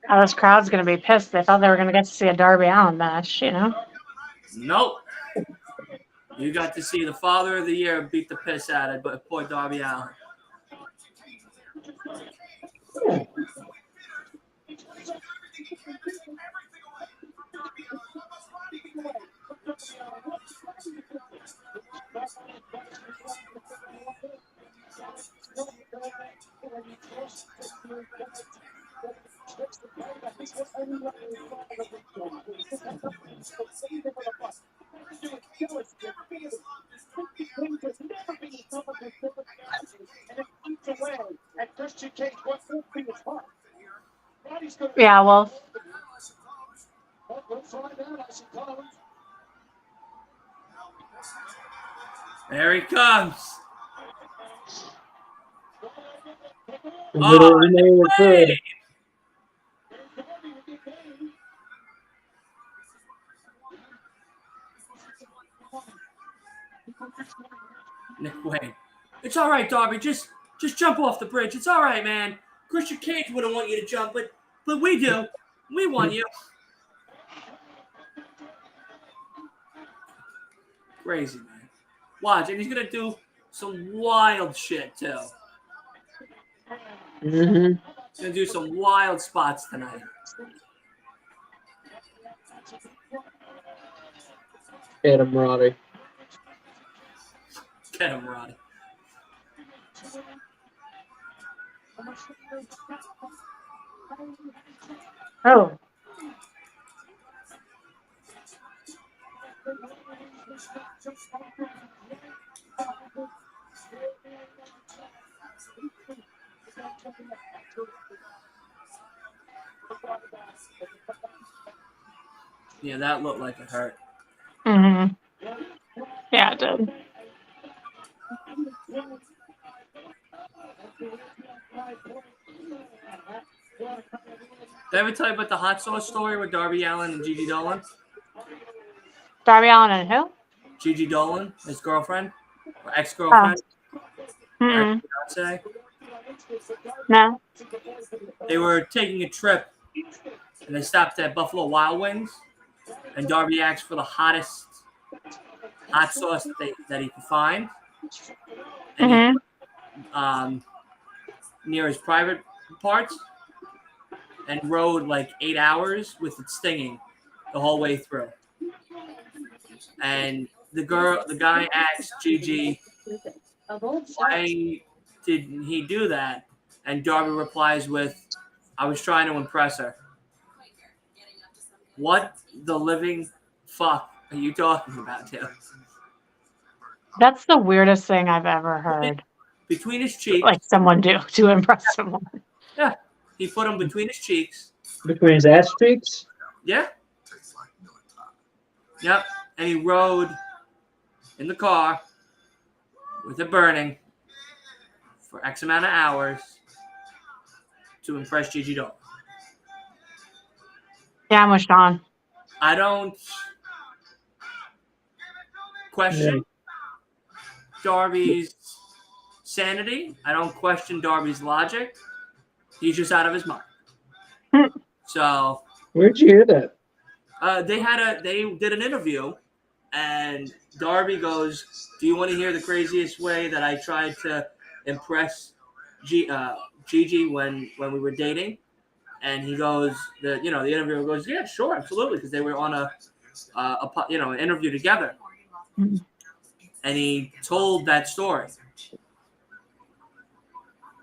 oh, this crowd's gonna be pissed. They thought they were gonna get to see a Darby Allin match. Nope. You got to see the father of the year beat the piss out of but poor Darby Allin. Yeah, well, There he comes. Oh, Wait. Nick Wayne. It's all right, Darby. Just jump off the bridge. It's all right, man. Christian Cage wouldn't want you to jump, but we do. We want you. Crazy, man. Watch, and he's gonna do some wild shit too. Mm-hmm. He's gonna do some wild spots tonight. Adam Roddy. Get him, Roddy. Oh. Yeah, that looked like it hurt. Mm-hmm. Yeah, it did. Did I ever tell you about the hot sauce story with Darby Allin and Gigi Dolan? Darby Allin and who? Gigi Dolan, his girlfriend, or ex-girlfriend, or Mm-mm. ex-fiance. No. They were taking a trip, and they stopped at Buffalo Wild Wings, and Darby asked for the hottest hot sauce that he could find, and Mm-hmm. near his private parts, and rode like 8 hours with it stinging the whole way through. And the guy asked Gigi, why didn't he do that? And Darby replies with, I was trying to impress her. What the living fuck are you talking about, Tim? That's the weirdest thing I've ever heard. Between his cheeks. Like someone do to impress someone. Yeah. He put them between his cheeks. Between his ass cheeks? Yeah. Yep. And he rode in the car with it burning for X amount of hours to impress Gigi Dolan. Yeah, I'm with Sean. I don't question Darby's sanity. I don't question Darby's logic. He's just out of his mind. So Where'd you hear that? they did an interview, and Darby goes, "Do you want to hear the craziest way that I tried to impress Gigi when we were dating?" And he goes, the interviewer goes, "Yeah, sure, absolutely," because they were on an interview together, and he told that story.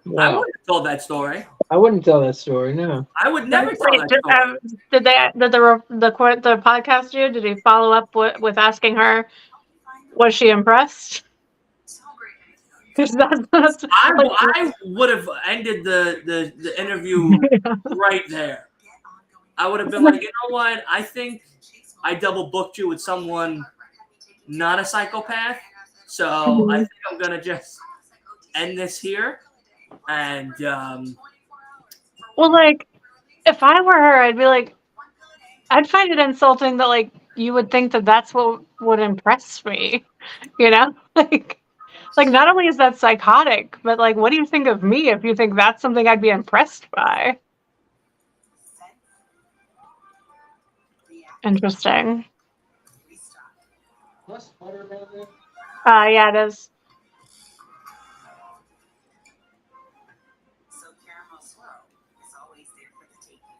Wow. I wouldn't have told that story. I wouldn't tell that story, no. I would never tell Wait, that story. did the podcast do? Did he follow up with asking her, was she impressed? Because that's I would have ended the interview right there. I would have been like, you know what? I think I double booked you with someone not a psychopath. So I think I'm gonna just end this here. And well, like, if I were her, I'd be like, I'd find it insulting that like you would think that that's what would impress me, you know? Like not only is that psychotic, but like, what do you think of me if you think that's something I'd be impressed by? Interesting. Yeah, it is. So caramel swirl is always there for the taking.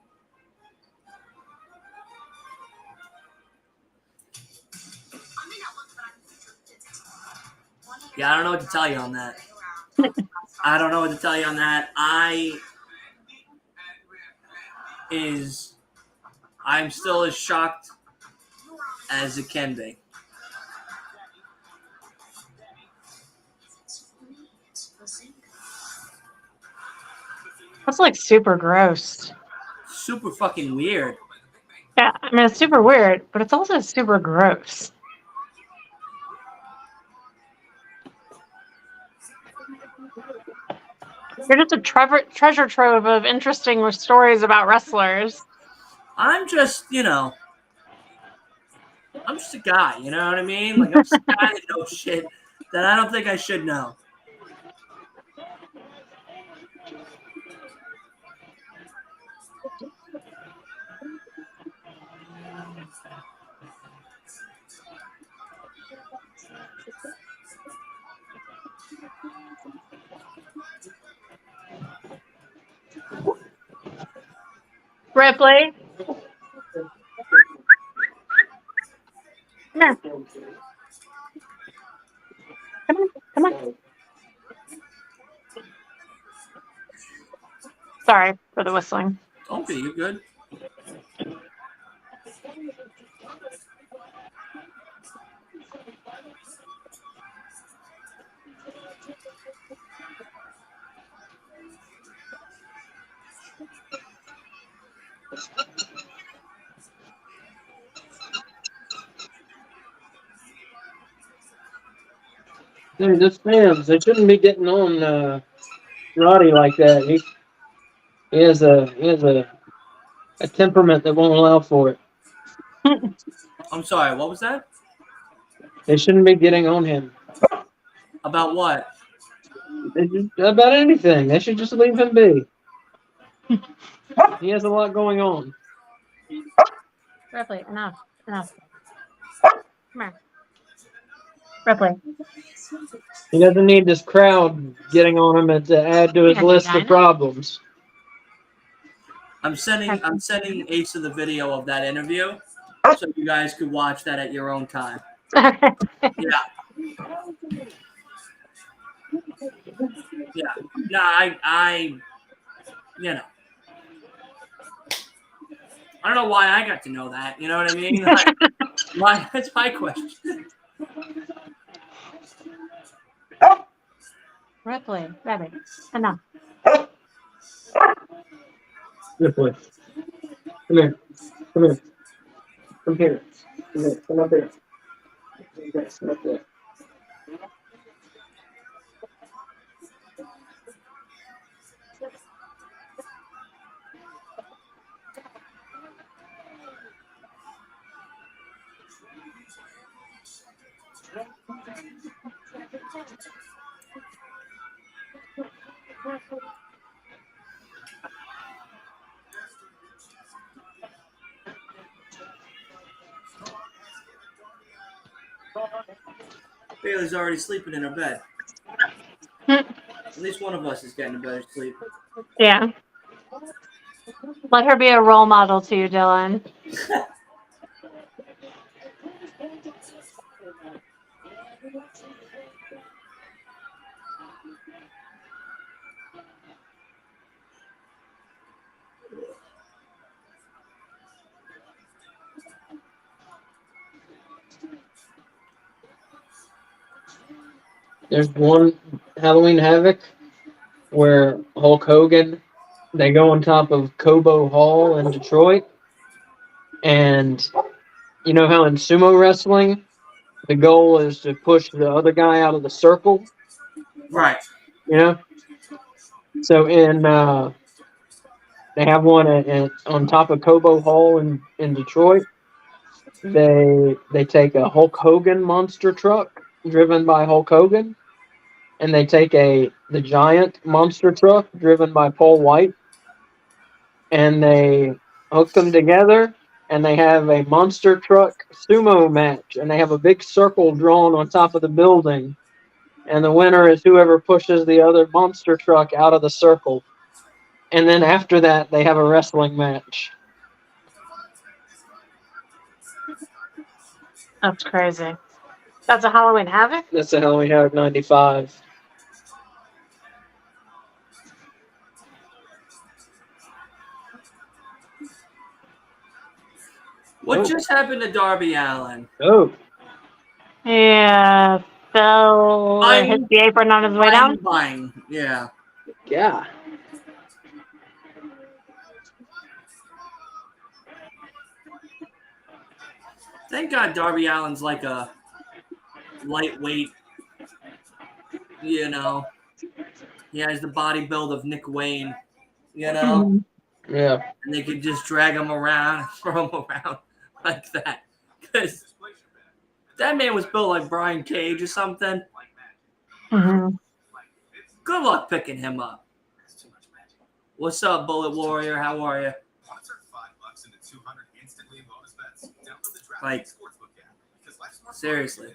yeah, I don't know what to tell you on that. I'm still as shocked as it can be. That's like super gross. Super fucking weird. Yeah, I mean, it's super weird, but it's also super gross. You're just a treasure trove of interesting stories about wrestlers. I'm just a guy, you know what I mean? Like, I'm just a guy that knows shit that I don't think I should know. Ripley. Come here. Come on. Come on. Sorry for the whistling. Okay, you're good. Dude, this fans, they shouldn't be getting on Roddy like that. He has a temperament that won't allow for it. I'm sorry, what was that? They shouldn't be getting on him. About what? About anything. They should just leave him be. He has a lot going on. Ripley, enough. Enough. Come here. Ripley. He doesn't need this crowd getting on him to add to his Yeah, list of Dinah. problems. I'm sending Asa the video of that interview so you guys could watch that at your own time. Okay. Yeah. Yeah. No, I you know. I don't know why I got to know that. You know what I mean? Like, why? That's my question. Ripley, Rabbit, enough. Good boy. Come here. Come here. Come here. Come here. Come up here. You guys, come up there. Bailey's already sleeping in her bed. Hmm. At least one of us is getting a better sleep. Yeah. Let her be a role model to you, Dylan. There's one Halloween Havoc where Hulk Hogan, they go on top of Cobo Hall in Detroit. And you know how in sumo wrestling, the goal is to push the other guy out of the circle? Right. You know? So they have one on top of Cobo Hall in Detroit. They take a Hulk Hogan monster truck driven by Hulk Hogan, and they take the giant monster truck driven by Paul White, and they hook them together, and they have a monster truck sumo match, and they have a big circle drawn on top of the building, and the winner is whoever pushes the other monster truck out of the circle. And then after that, they have a wrestling match. That's crazy. That's a Halloween Havoc? That's the Halloween Havoc 95. What Oh. just happened to Darby Allin? Oh, Yeah. Fell, Bang. hit the apron on his way down. Bang. Yeah. yeah. Thank God Darby Allin's like a lightweight. You know, he has the body build of Nick Wayne. You know, Yeah. and they could just drag him around, and throw him around like that. Because that man was built like Brian Cage or something. Mm-hmm. Good luck picking him up. What's up, Bullet Warrior? How are you? Like, seriously.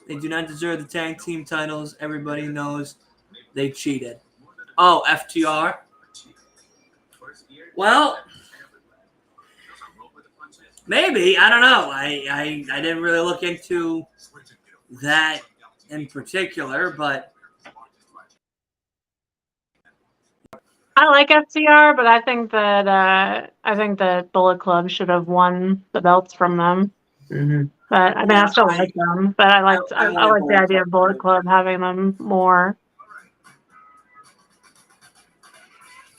They do not deserve the tag team titles. Everybody knows they cheated. Oh, FTR. Well, maybe. I don't know. I didn't really look into that in particular, but I like FTR, but I think that Bullet Club should have won the belts from them. Mm-hmm. But I mean, I still like them. But I like I I like the idea of Bullet Club having them more.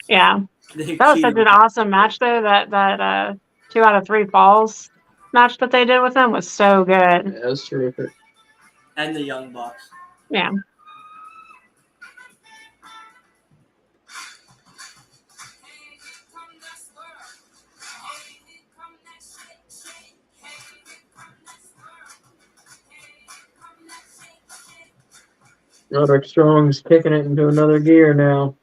Yeah, they that was such cheated. an awesome match though. That 2 out of 3 falls match that they did with them was so good. Yeah, that's terrific. And the Young Bucks. Yeah. Roderick Strong's kicking it into another gear now.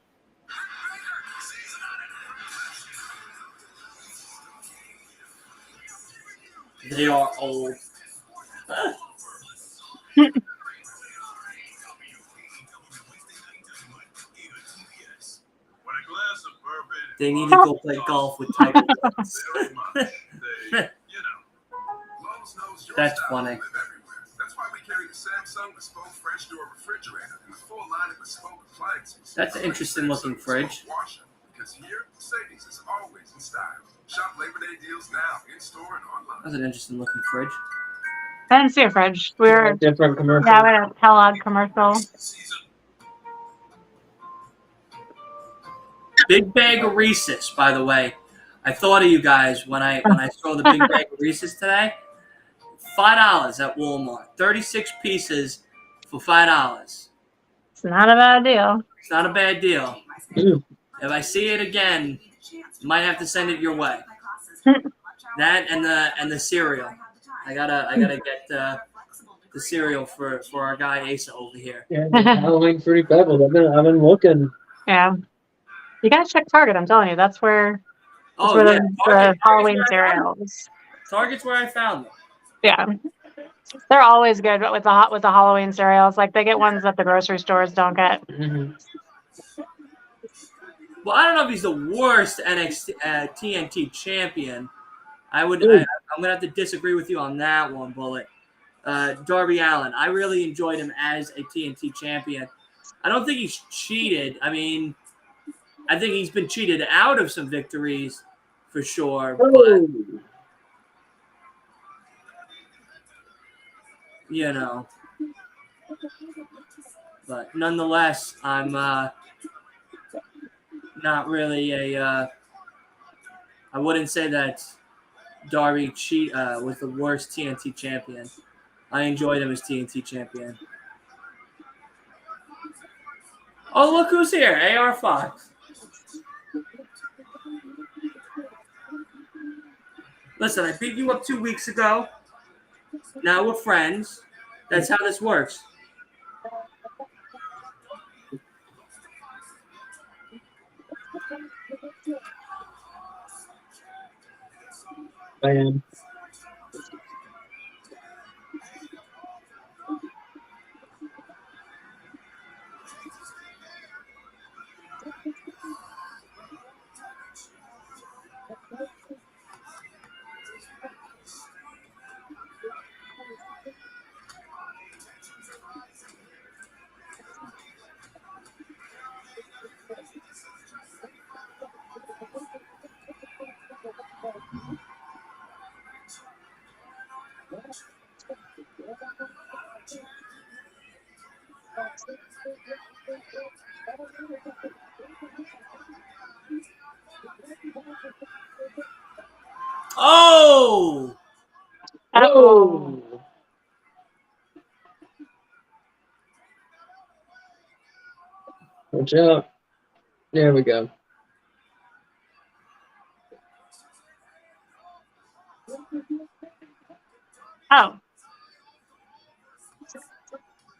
They are old. They need to go play golf with Tiger Woods. That's funny. That's why we carry the Samsung Bespoke Fresh Door refrigerator and the full line of bespoke appliances. That's an interesting looking fridge. Because here, savings is always in style. Shop Labor Day deals now, in store and online. That's an interesting looking fridge. I didn't see a fridge. We were Different commercial. we had a Kellogg commercial. Big bag of Reese's, by the way. I thought of you guys when I saw the big bag of Reese's today. $5 at Walmart. 36 pieces for $5. It's not a bad deal. It's not a bad deal. Mm. If I see it again, might have to send it your way. That and the cereal. I gotta get the cereal for our guy Asa over here. Yeah, Halloween Fruity Pebbles. I've been looking. Yeah. You gotta check Target. I'm telling you, that's where Oh the, yeah, the Halloween Target's where I found cereals. them. Target's where I found them. Yeah. They're always good with the Halloween cereals. Like they get ones that the grocery stores don't get. Mm-hmm. Well, I don't know if he's the worst TNT champion. I'm gonna have to disagree with you on that one, Bullet. Darby Allin. I really enjoyed him as a TNT champion. I don't think he's cheated. I mean, I think he's been cheated out of some victories for sure. But, you know. But nonetheless, I'm not really I wouldn't say that Darby was the worst TNT champion. I enjoyed him as TNT champion. Oh, look who's here. AR Fox. Listen, I beat you up 2 weeks ago. Now we're friends. That's how this works. I am. Oh! Oh! Watch out. There we go. Oh.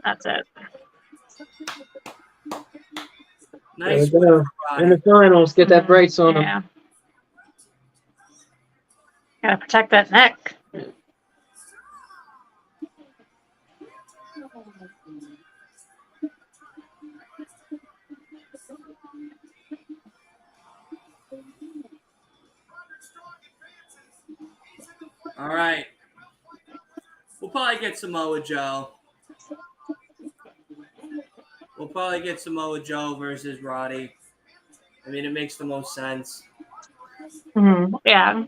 That's it. Nice There we go. win, In the finals, get that brace on him. Yeah. Gotta protect that neck. All right. We'll probably get Samoa Joe. We'll probably get Samoa Joe versus Roddy. I mean, it makes the most sense. Yeah.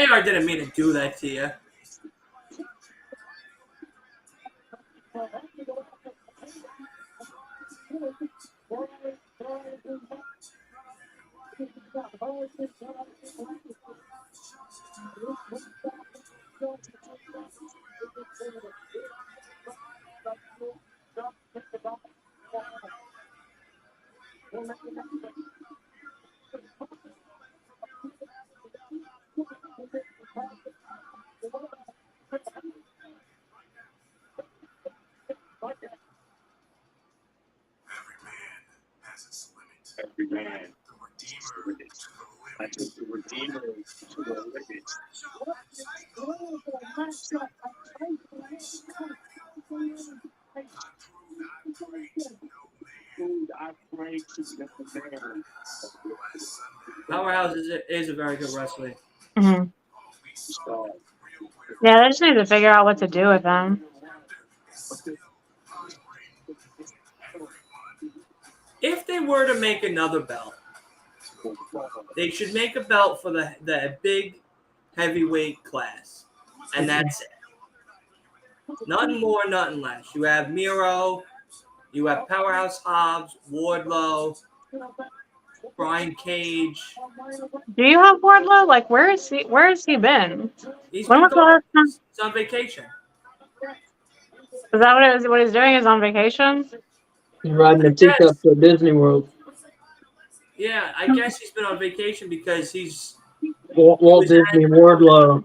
AR didn't mean to do that to you. Every man. I took the Redeemer to the limit. I pray to the man. Powerhouse is a very good wrestler. Yeah, they just need to figure out what to do with them. If they were to make another belt, they should make a belt for the big heavyweight class. And that's it. Nothing more, nothing less. You have Miro, you have Powerhouse Hobbs, Wardlow, Brian Cage. Do you have Wardlow? Like, where has he been? He's When been was the last time? he's on vacation. Is that what it was? What he's doing is on vacation? He's riding a teacup to Disney World. Yeah, I guess he's been on vacation because he's Walt Disney Wardlow.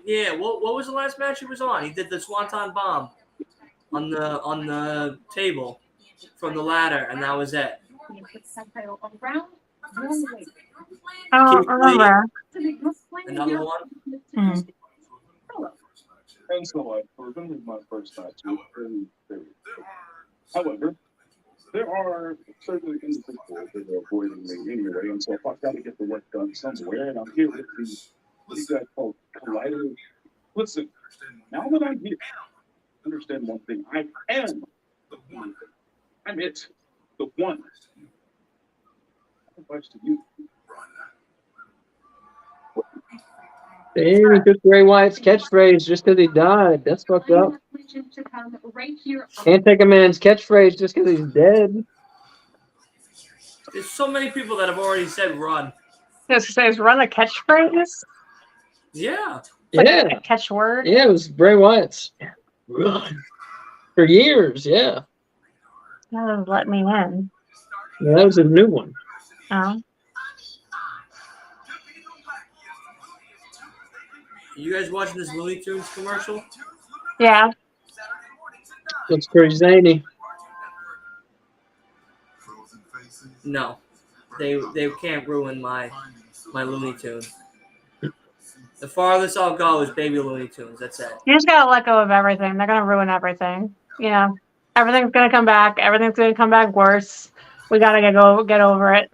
yeah. What was the last match he was on? He did the Swanton Bomb on the table from the ladder, and that was it. I don't Keith Lee. remember. Another one. And so for them is my first match. It was really serious. However, there are certain individuals that are avoiding me anyway, and so if I've got to get the work done somewhere, and I'm here with these guys called Collider. Listen, now that I'm here, understand one thing. I am the one. I'm it. The one. Advice to you. Damn, he took Bray Wyatt's catchphrase just because he died. That's fucked up. Can't take a man's catchphrase just because he's dead. There's so many people that have already said run. Just says run a catchphrase. Yeah. Like Yeah. a catchword. Yeah, it was Bray Wyatt's. Run. For years, yeah. That doesn't let me in. Yeah, that was a new one. Oh. You guys watching this Looney Tunes commercial? Yeah. Looks pretty zany. No. They can't ruin my Looney Tunes. The farthest I'll go is Baby Looney Tunes. That's it. You just gotta let go of everything. They're gonna ruin everything. You know, everything's gonna come back. Everything's gonna come back worse. We gotta get over it.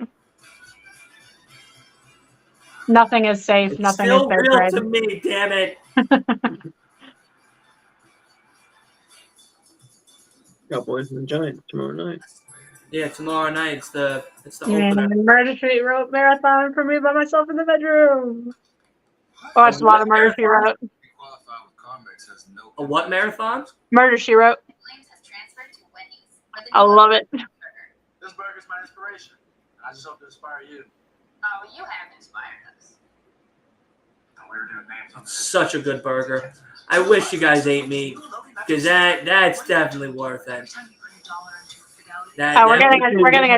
Nothing is safe. It's Nothing still is real sacred. to me, damn it. Cowboys and the Giants tomorrow night. Yeah, tomorrow night it's the Yeah, opener. Murder Street Road marathon for me by myself in the bedroom. Oh, it's a lot of Murder She Wrote. A what marathon? Murder She Wrote. I love it. This burger's my inspiration. I just hope to inspire you. Oh, you have inspired us. We were doing names on Such a good burger. I wish you guys ate meat because that's definitely worth it. Oh, we're getting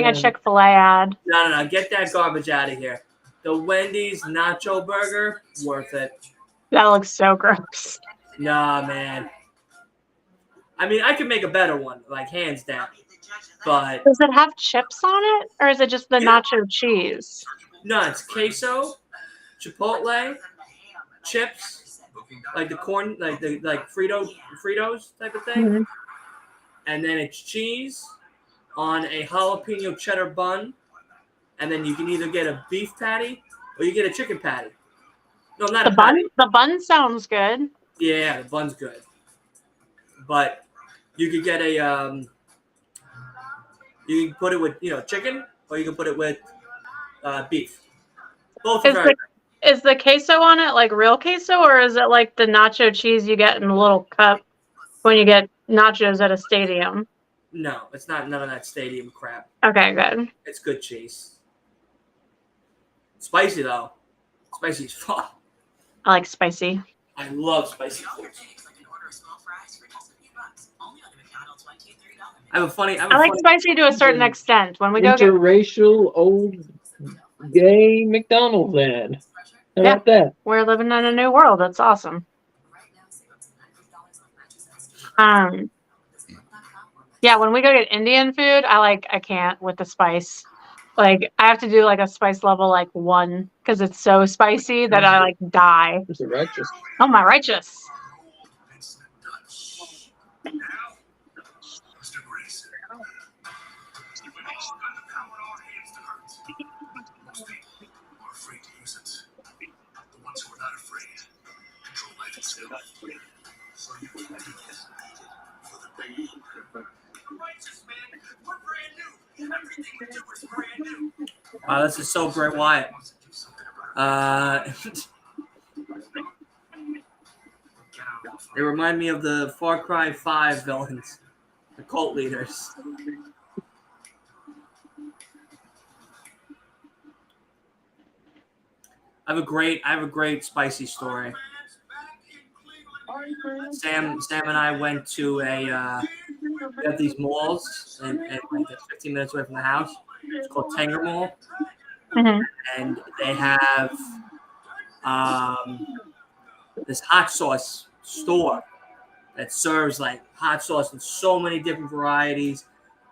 a Chick-fil-A ad. No. Get that garbage out of here. The Wendy's nacho burger, worth it. That looks so gross. Nah, man. I mean, I could make a better one, like hands down. But Does it have chips on it, or is it just the Yeah. nacho cheese? no, it's queso, chipotle, chips, like the corn, like Fritos type of thing, Mhm. and then it's cheese on a jalapeno cheddar bun, and then you can either get a beef patty or you get a chicken patty. No, not The a patty. bun sounds good. Yeah, the bun's good, but you could get a you can put it with chicken, or you can put it with beef. Both are Is very the is the queso on it like real queso, or is it like the nacho cheese you get in a little cup when you get nachos at a stadium? no, it's not none of that stadium crap. Okay, good. It's good cheese. Spicy though. Spicy as fuck. I like spicy. I love spicy food. I have a funny. I like spicy to a certain extent. When we go get Interracial old gay McDonald's ad. How about that? we're living in a new world. That's awesome. Yeah, when we go get Indian food, I can't with the spice. Like I have to do like a spice level like 1 because it's so spicy that I like die. It's righteous. Oh my righteous. Mr. Grayson. When they got the power in our hands to hurt, most people are afraid to use it. The ones who are not afraid control life itself. So you can do this for the baby. Righteous man, we're brand new. Everything we do is brand new. Wow, this is so Bray Wyatt. They remind me of the Far Cry 5 villains, the cult leaders. I have a great spicy story. Sam and I went to we have these malls and like 15 minutes away from the house. It's called Tanger Mall, Mhm. and they have this hot sauce store that serves like hot sauce in so many different varieties,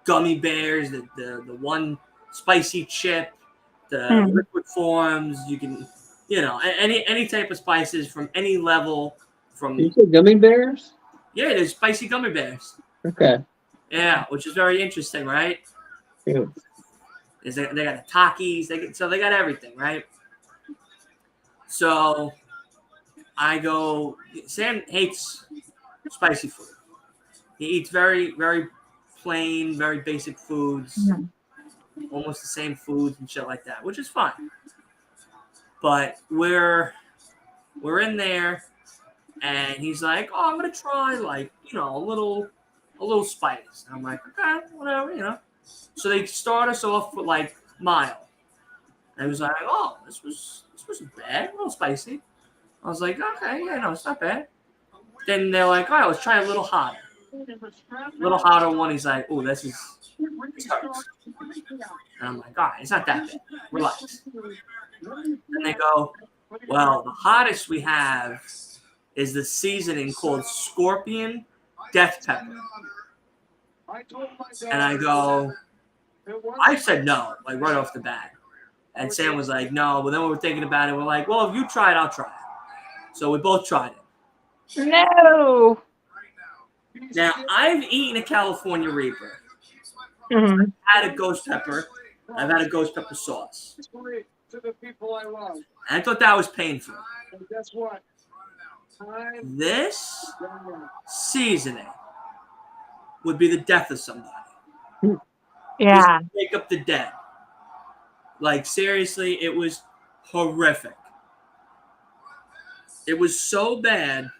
gummy bears, the one spicy chip, the liquid forms. You can, any type of spices from any level. From You said gummy bears? yeah, there's spicy gummy bears. Okay. Yeah, which is very interesting, right? Ew. They got the Takis, they got everything, right? So I go. Sam hates spicy food. He eats very, very plain, very basic foods, almost the same foods and shit like that, which is fine. But we're in there, and he's like, "Oh, I'm gonna try a little spice." And I'm like, "Okay, whatever." So they start us off with like mild. And I was like, "Oh, this wasn't bad, a little spicy." I was like, "Okay, yeah, no, it's not bad." Then they're like, "All right, let's try a little hotter." Little hotter one. He's like, "Oh, this hurts." And I'm like, "All right, it's not that bad. Relax." And they go, "Well, the hottest we have is the seasoning called Scorpion Death Pepper." And I go, I said no, like right off the bat. And Sam was like, "No." But then we were thinking about it. We're like, "Well, if you try it, I'll try it." So we both tried it. No. Now, I've eaten a California Reaper. Mhm. I've had a ghost pepper. I've had a ghost pepper sauce. To the people I love. And I thought that was painful. And guess what? This seasoning would be the death of somebody. Yeah. Wake up the dead. Like, seriously, it was horrific. It was so bad.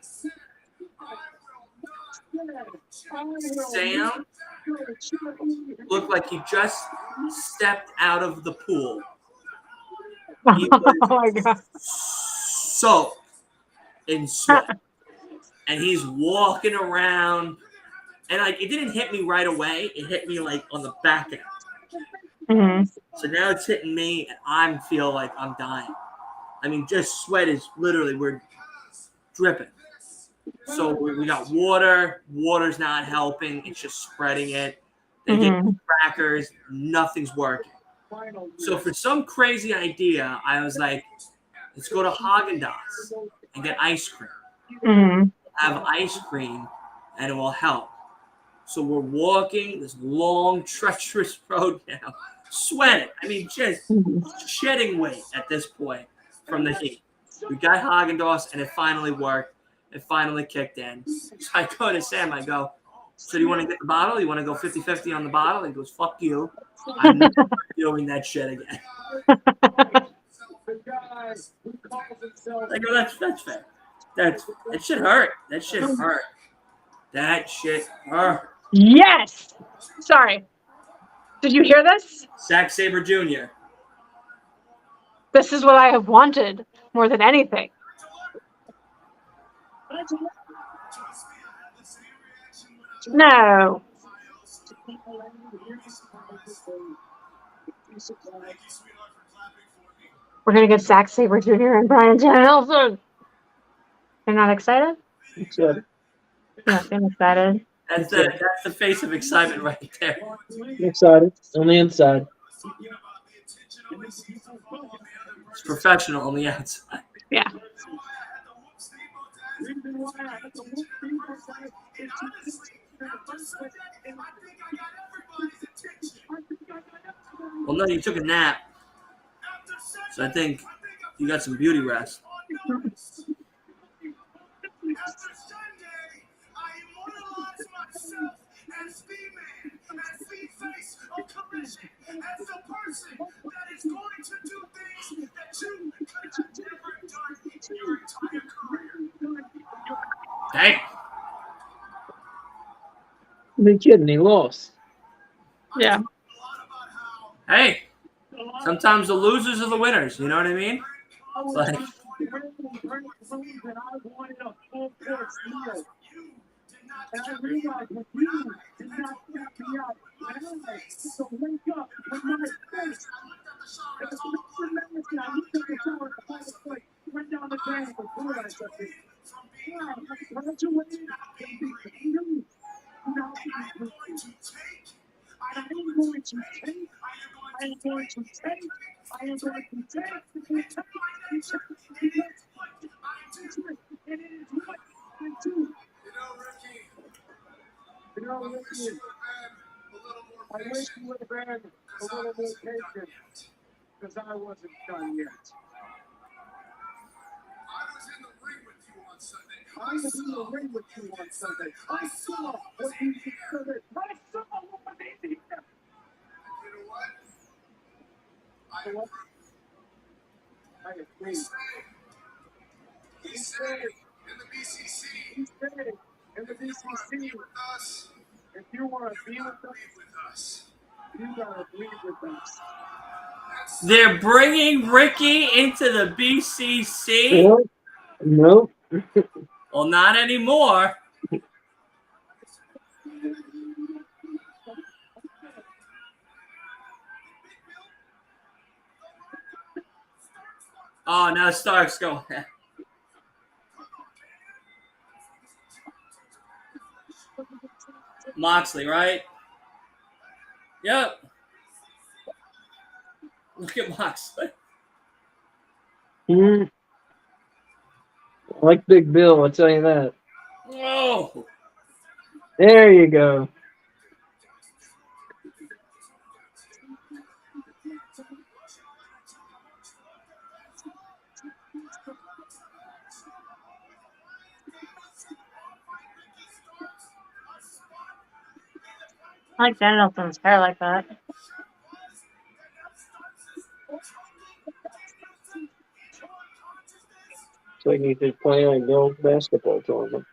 Sam looked like he just stepped out of the pool. He Oh was my god. soaked in sweat. And he's walking around. And like, it didn't hit me right away. It hit me like on the back end. Mhm. So now it's hitting me, and I feel like I'm dying. I mean, just sweat is literally, we're dripping. So we got water. Water's not helping. It's just spreading it. They get Mhm. crackers. Nothing's working. So for some crazy idea, I was like, let's go to Haagen-Dazs and get ice cream. Mhm. Have ice cream, and it will help. So we're walking this long, treacherous road now, sweating. I mean, just Mhm. shedding weight at this point from the heat. We got Haagen-Dazs, and it finally worked. It finally kicked in. So I go to Sam. I go, so do you want to get the bottle? You want to go 50-50 on the bottle? He goes, fuck you. I'm never doing that shit again. I go, that's fair. That shit hurt. That shit hurt. That shit hurt. Yes. Sorry. Did you hear this? Zack Sabre Jr. This is what I have wanted more than anything. No. We're gonna get Zack Sabre Jr. and Brian Danielson. You're not excited? Excited. Yeah, I'm excited. That's the face of excitement right there. Excited. On the inside. It's professional on the outside. Yeah. Well, no, you took a nap, so I think you got some beauty rest. After Sunday, I immortalized myself as the man, as the face of collision, as the person that is going to do things that you could have never done in your entire career. Hey, You're kidding. He lost. Yeah. hey. Sometimes the losers are the winners. You know what I mean? Like, I wish you would have been a little more patient, because I wasn't done yet. I was in the ring with you on Sunday. I was in the ring with you on Sunday. I saw what you did. I saw what they did. You know what? I What? I agree. He said in the BCC, He said in the BCC, with us, if you want to be with us, be with us. you gotta agree with us. they're bringing Ricky into the BCC. Nope. Nope. Well, not anymore. Oh, now Stark's going. Moxley, right? Yep. Look at Moxley. I like Big Bill, I'll tell you that. Whoa. There you go. I like Danielson's hair like that. It's like he's just playing a girls' basketball tournament.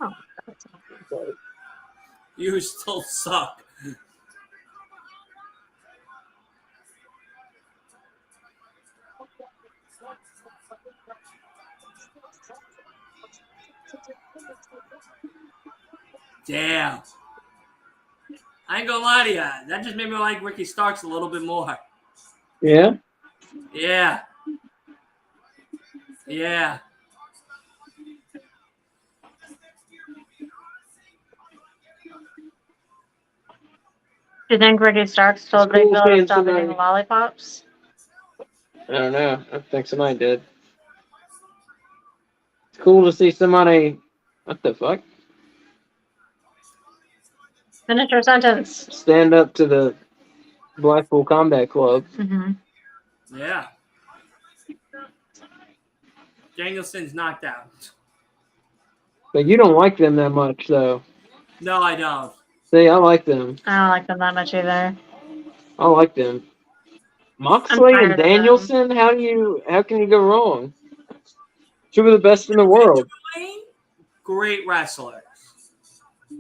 Oh. But You still suck. Damn. I ain't gonna lie to you. That just made me like Ricky Starks a little bit more. yeah, Yeah. Yeah. Do you think Ricky Starks told It's Big cool Bill to seeing stop somebody- eating lollipops? I don't know. I think somebody did. It's cool to see somebody. What the fuck? Finish your sentence. Stand up to the Blackpool Combat Club. Mm-hmm. Yeah. Danielson's knocked out. But you don't like them that much, though. No, I don't. See, I like them. I don't like them that much either. I like them. Moxley tired and of them. Danielson. How can you go wrong? Two of the best in the world. Great wrestlers.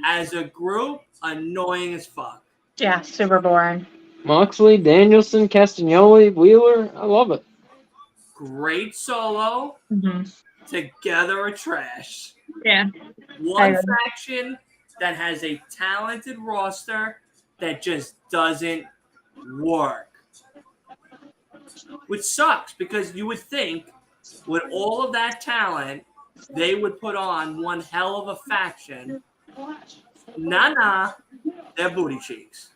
As a group, annoying as fuck. Yeah, super boring. Moxley, Danielson, Castagnoli, Wheeler. I love it. Great solo. Mm-hmm. Together are trash. Yeah. One agree. faction that has a talented roster that just doesn't work. Which sucks because you would think with all of that talent, they would put on one hell of a faction. Nah, they're booty cheeks.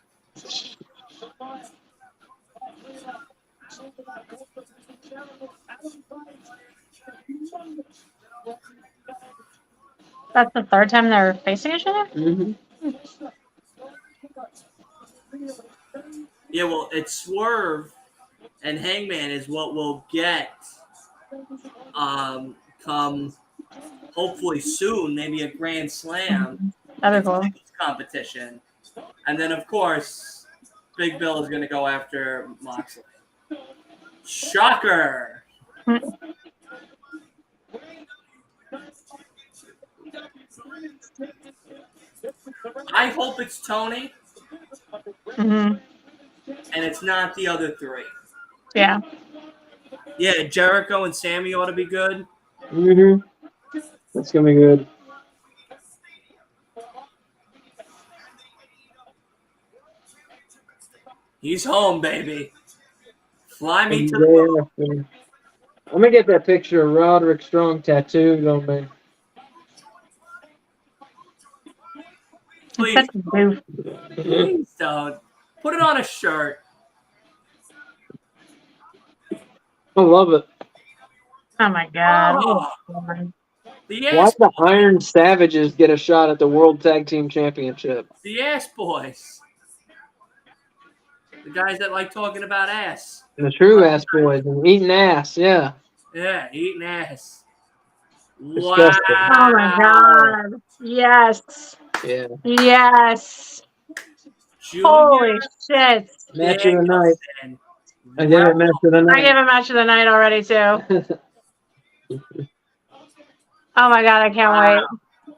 That's the third time they're facing each other? Mm-hmm. Yeah, well, it's Swerve and Hangman is what we'll get come hopefully soon, maybe a Grand Slam That'd be cool. competition. And then, of course, Big Bill is going to go after Moxley. Shocker! I hope it's Tony Mm-hmm. and it's not the other three. Yeah. Yeah, Jericho and Sammy ought to be good. Mm-hmm. That's gonna be good. He's home, baby. Fly me to the moon. Yeah. I'm gonna get that picture of Roderick Strong tattooed on me. Please, Such a goof. please don't. Put it on a shirt. I love it. Oh my god. Oh, the Why ass, the Iron Savages get a shot at the World Tag Team Championship? the ass boys. The guys that like talking about ass. The true ass boys and eating ass, yeah. Yeah, eating ass. Wow. Disgusting. Oh my god. Yes. Yeah. Yes. Junior Holy shit. Match of the night. Danielson. I give it match of the I night. gave a match of the night already too. Oh my god, I can't wait.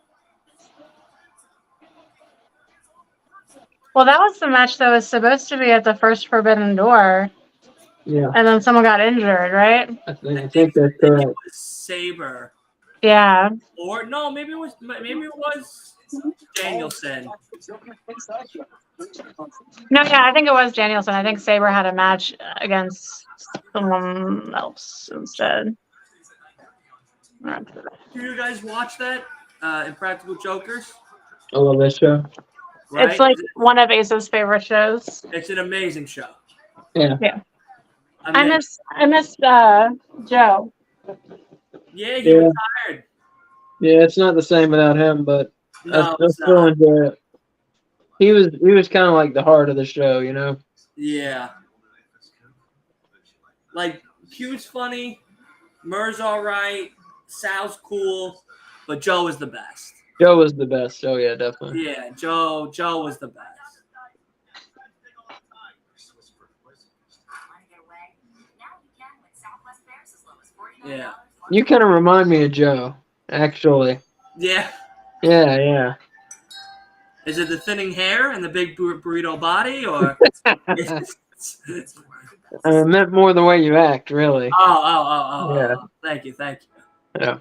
Well, that was the match that was supposed to be at the first Forbidden Door, Yeah, and then someone got injured, right? I think that's I think correct. it was Saber. Yeah. Or no, maybe it was Danielson. No, yeah, I think it was Danielson. I think Saber had a match against someone else instead. Do you guys watch that? Impractical Jokers? I love that show. Right? It's like one of Ace's favorite shows. It's an amazing show. Yeah. Yeah. Amazing. I miss Joe. Yeah, he Yeah. retired. Yeah, it's not the same without him, but No, I it's still not. enjoy it. He was kind of like the heart of the show, you know. Yeah. Like, Q's funny, Mur's all right, Sal's cool, but Joe is the best. Joe was the best. Oh yeah, definitely. Yeah, Joe was the best. Yeah. You kind of remind me of Joe, actually. Yeah. Yeah, yeah. Is it the thinning hair and the big burrito body, or? I meant more the way you act, really. Oh. Yeah. Thank you. Yeah.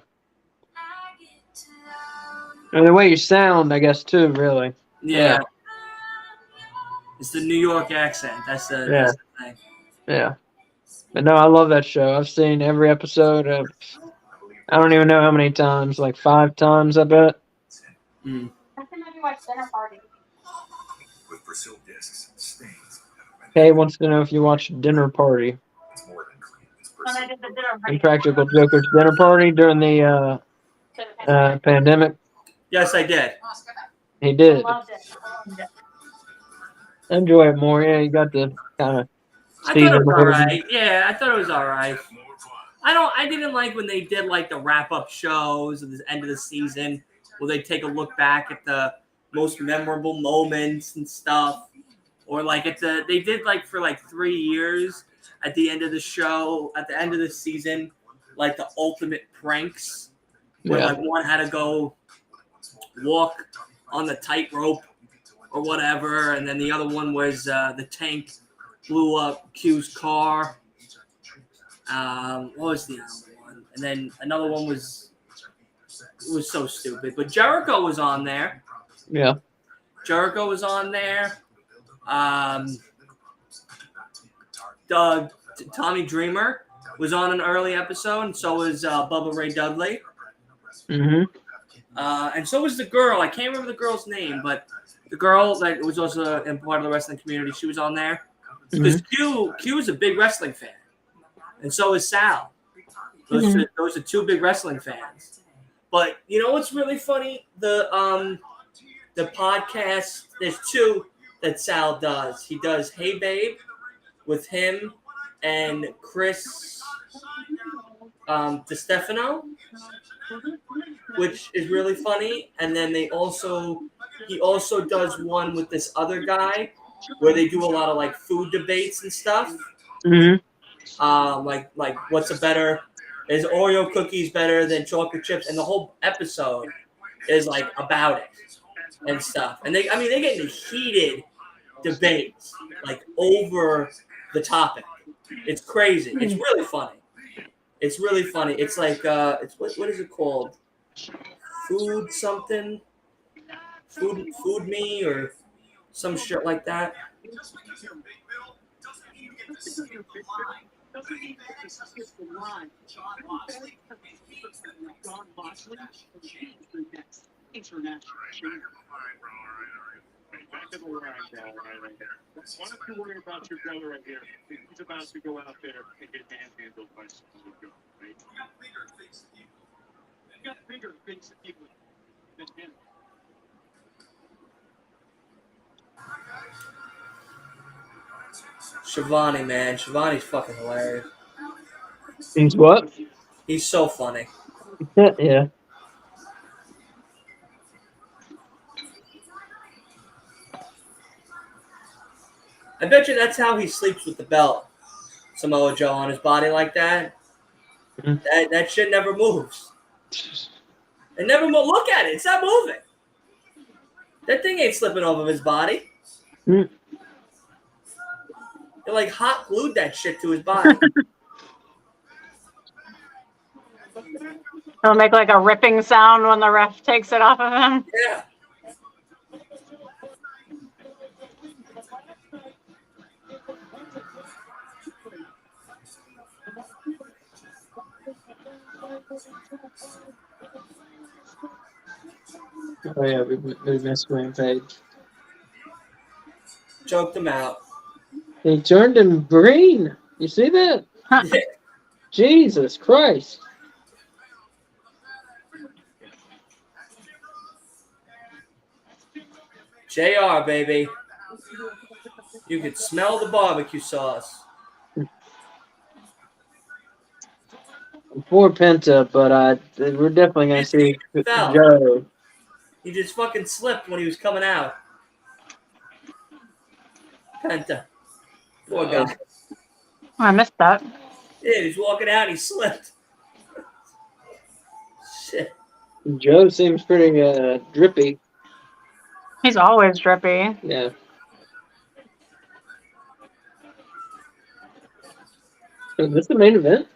And the way you sound, I guess, too, really. Yeah. Yeah. It's the New York accent. That's the thing. Yeah. But no, I love that show. I've seen every episode of, I don't even know how many times, like 5 times, I bet. Mm. with Brazil discs, stains, and Kay wants to know if you watched Dinner Party. it's more than clean. It's Brazil. Impractical Joker's Dinner Party during the pandemic. Yes, I did. He did. Loved it. Enjoy it more. Yeah, you got the kind of I thought it season was all version. right. Yeah, I thought it was all right. More fun. I didn't like when they did like the wrap up shows at the end of the season where they take a look back at the most memorable moments and stuff. Or like they did like for like 3 years at the end of the show, at the end of the season, like the ultimate pranks where Yeah. like one had to go walk on the tightrope or whatever, and then the other one was the tank blew up Q's car. What was the other one? And then another one was so stupid. But Jericho was on there. Yeah. Jericho was on there. Tommy Dreamer was on an early episode, and so was Bubba Ray Dudley. Mm-hmm. And so was the girl. I can't remember the girl's name, but the girl that was also in part of the wrestling community, she was on there. Because Q is a big wrestling fan. And so is Sal. Those are two big wrestling fans. But you know what's really funny? The podcast, there's two that Sal does. He does Hey Babe with him and Chris DiStefano, which is really funny. And then he also does one with this other guy where they do a lot of like food debates and stuff. Mm-hmm. Like what's a better? Is Oreo cookies better than chocolate chips? And the whole episode is like about it and stuff. And they get into heated debates like over the topic. It's crazy. It's really funny. It's really funny. It's like it's what is it called? Food something? Food me or some shit like that. Just because you're a big bill doesn't mean you get to skip the line. Doesn't mean that it's just the line. John Moxley means the next international change. International change. Back to the line, bro. Right there. Why don't you worry about your brother right here? He's about to go out there and get manhandled by someone. Right? We got bigger things to do. They've got bigger things to deal with than him. Shivani, man. Shivani's fucking hilarious. He's what? He's so funny. Yeah. I bet you that's how he sleeps with the belt. Samoa Joe on his body like that. Mhm. That shit never moves. It never moves. Look at it. It's not moving. That thing ain't slipping off of his body. Mm. They like hot glued that shit to his body. It'll make like a ripping sound when the ref takes it off of him. Yeah. Oh yeah, we missed Rampage. Choked him out. He turned him green. You see that? Jesus Christ. JR, baby. You could smell the barbecue sauce. Poor Penta, but we're definitely gonna see Fell. Joe. He just fucking slipped when he was coming out. Penta. Poor guy. I missed that. Yeah, he's walking out and he slipped. Shit. Joe seems pretty drippy. He's always drippy. Yeah. Is this the main event?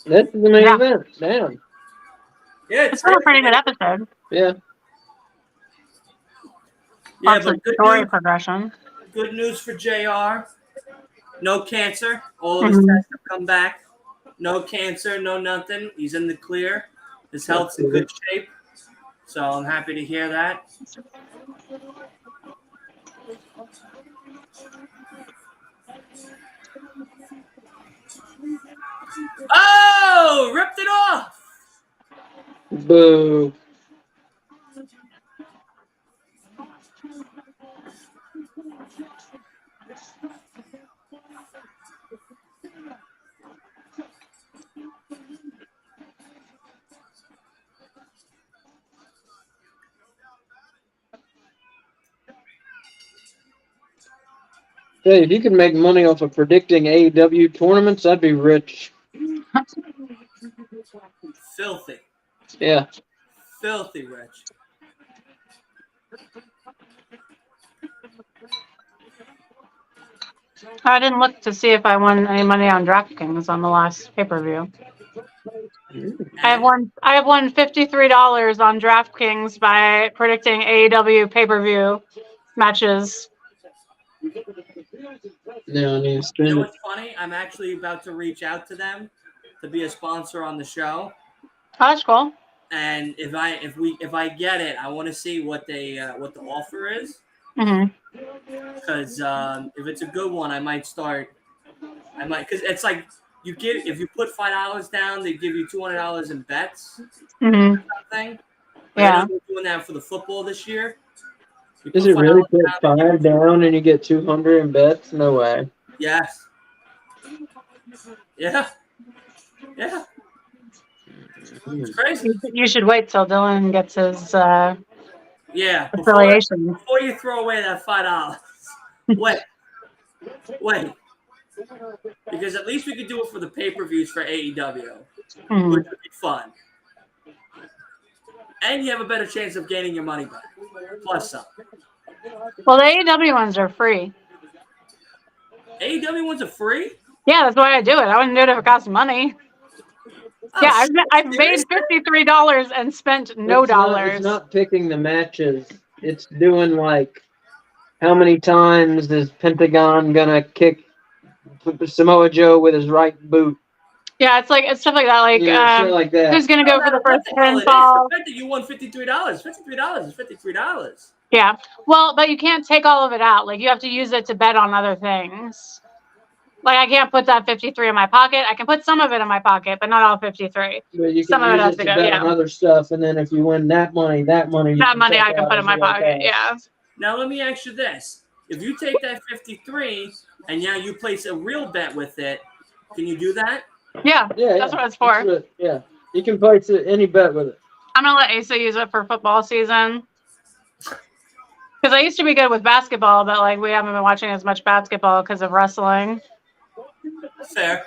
This is the main Yeah. event. Damn. Yeah, It's been a pretty good episode. Yeah. Yeah, Lots of but good story news, progression. good news for JR. No cancer. All of his Mhm. tests have come back. No cancer, no nothing. He's in the clear. His health's in good shape. So I'm happy to hear that. Oh, ripped it off. Boo. Hey, if you could make money off of predicting AEW tournaments, that'd be rich. Filthy. Yeah. Filthy rich. I didn't look to see if I won any money on DraftKings on the last pay-per-view. I have won $53 on DraftKings by predicting AEW pay-per-view matches. Now I need to You spend know it. what's funny? I'm actually about to reach out to them to be a sponsor on the show. Oh, that's cool. And if I get it, I want to see what the offer is. Hmm. Because if it's a good one, I might because it's like if you put $5 down, they give you $200 in bets. Hmm. Thing. Yeah. I know they're doing that for the football this year. You Is put it really $5 put down, they give 5 down and you get 200 in bets? No way. Yes. Yeah. Yeah. It's crazy. You should wait till Dylan gets his Yeah. affiliation. Before you throw away that $5, wait. Because at least we could do it for the pay-per-views for AEW, Mhm. which would be fun. And you have a better chance of gaining your money back. Plus some. Well, the AEW ones are free. AEW ones are free? Yeah, that's why I do it. I wouldn't do it if it cost money. Oh, Yeah, shit, I've made seriously? $53 and spent no dollars. It's not picking the matches. It's doing like how many times is Pentagon gonna kick Samoa Joe with his right boot? Yeah, it's stuff like that. Like, Shit like that. who's gonna go for the What first the hell it is? pinfall? The fact that you won $53. $53 is $53. Yeah. Well, but you can't take all of it out. Like, you have to use it to bet on other things. Like, I can't put that 53 in my pocket. I can put some of it in my pocket, but not all 53. But you Some can of it use has it to to go, bet yeah. on other stuff, and then if you win that money, you That money take I can out put in as my you go pocket. past. Yeah. Now let me ask you this: if you take that 53 and now you place a real bet with it, can you do that? Yeah. Yeah, That's what it's for. Yeah, you can place any bet with it. I'm gonna let Asa use it for football season. Because I used to be good with basketball, but like we haven't been watching as much basketball because of wrestling. Fair.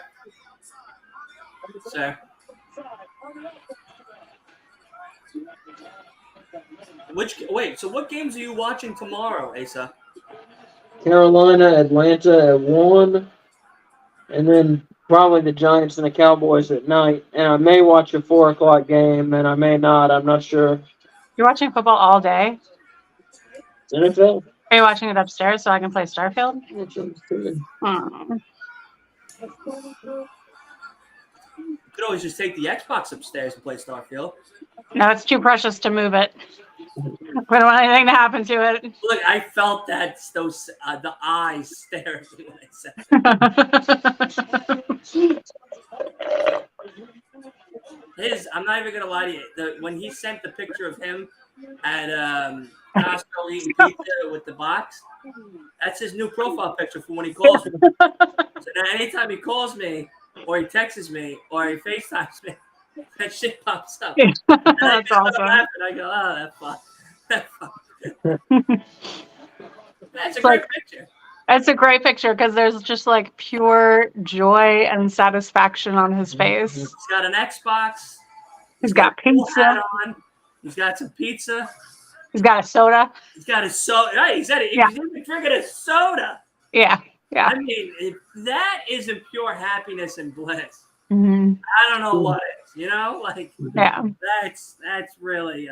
Fair. So what games are you watching tomorrow, Asa? Carolina, Atlanta at 1, and then probably the Giants and the Cowboys at night. And I may watch a 4 o'clock game, and I may not. I'm not sure. You're watching football all day? NFL. Are you watching it upstairs so I can play Starfield? Which one's good? You could always just take the Xbox upstairs and play Starfield. No, it's too precious to move it. I don't want anything to happen to it. Look, I felt that the eyes stare at me when I said that. I'm not even gonna lie to you. When he sent the picture of him at Costco eating pizza with the box, that's his new profile picture for when he calls me. So now anytime he calls me, or he texts me, or he FaceTimes me, that shit pops up. That's awesome. I go, oh, that fuck. That's a great picture. It's a great picture because there's just like pure joy and satisfaction on his face. He's got an Xbox. He's got pizza. On. He's got some pizza. He's got a soda. He's got a soda. Right, he said it. Yeah. He's even drinking a soda. Yeah. Yeah. I mean, if that isn't pure happiness and bliss, Mm-hmm. I don't know what is. You know, like Yeah. that's really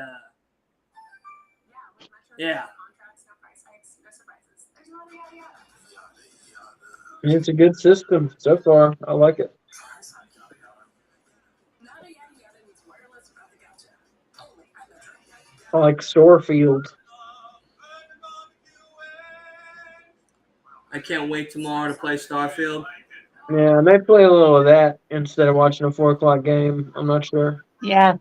yeah. It's a good system so far. I like it. I like Storefield. I can't wait tomorrow to play Starfield. Yeah, I may play a little of that instead of watching a 4 o'clock game. I'm not sure. Yeah,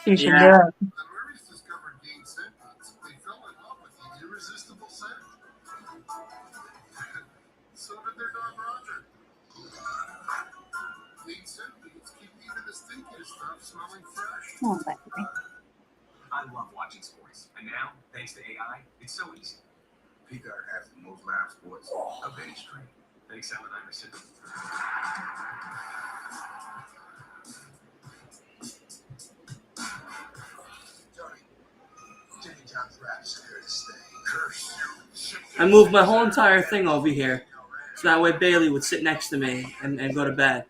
you should do Yeah. it. The Murrays discovered Dean sentence. They fell in love with the irresistible scent. So did their dog Roger. Dean centipedes keep even the stinkiest stuff smelling fresh. Oh, thank you. I love watching sports, and now, thanks to AI, it's so easy. Peacock has the most live sports of any stream. Thanks, Sam and I are sitting. Jenny John's rap's here to stay. Curse you. I moved my whole entire thing over here. So that way Bailey would sit next to me and go to bed.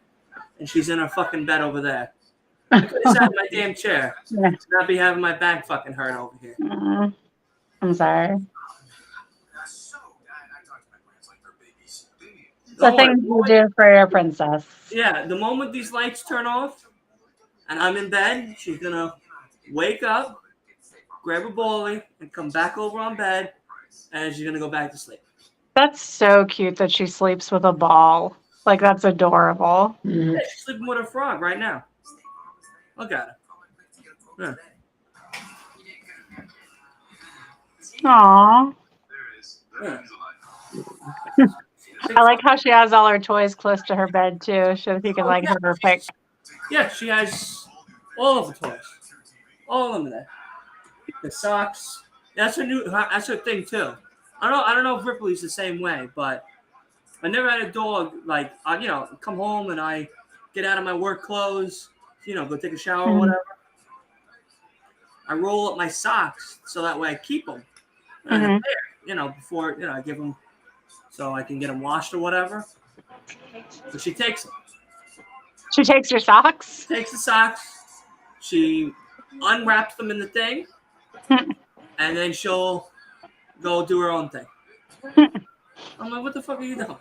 And she's in her fucking bed over there. I could have sat in my damn chair. Yeah. To not be having my back fucking hurt over here. I'm sorry. That's so. I talk to my friends like they're babies. The Don't worry, things you do for your princess. Yeah, the moment these lights turn off and I'm in bed, she's gonna wake up, grab a bowling, and come back over on bed, and she's gonna go back to sleep. That's so cute that she sleeps with a ball. Like, that's adorable. Mhm. Yeah, she's sleeping with a frog right now. Look at her. Aww. There it is. That Yeah. means a lot. I like how she has all her toys close to her bed, too, so that you can, like, have her pick. Yeah, she has all of the toys. All of them there. The socks. That's her thing too. I don't know if Ripley's the same way, but I never had a dog like I come home and I get out of my work clothes, go take a shower or whatever. I roll up my socks so that way I keep them. Mhm. Before I give them so I can get them washed or whatever. So she takes them. She takes your socks? Takes the socks, she unwraps them in the thing, and then she'll go do her own thing. I'm like, what the fuck are you doing?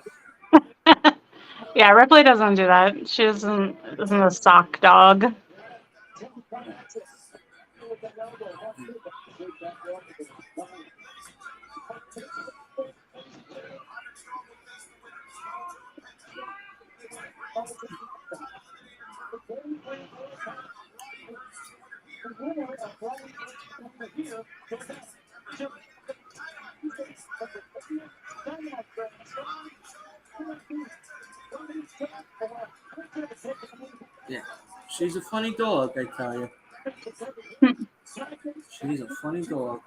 Yeah, Ripley doesn't do that. She isn't a sock dog. Yeah, she's a funny dog, I tell you. She's a funny dog.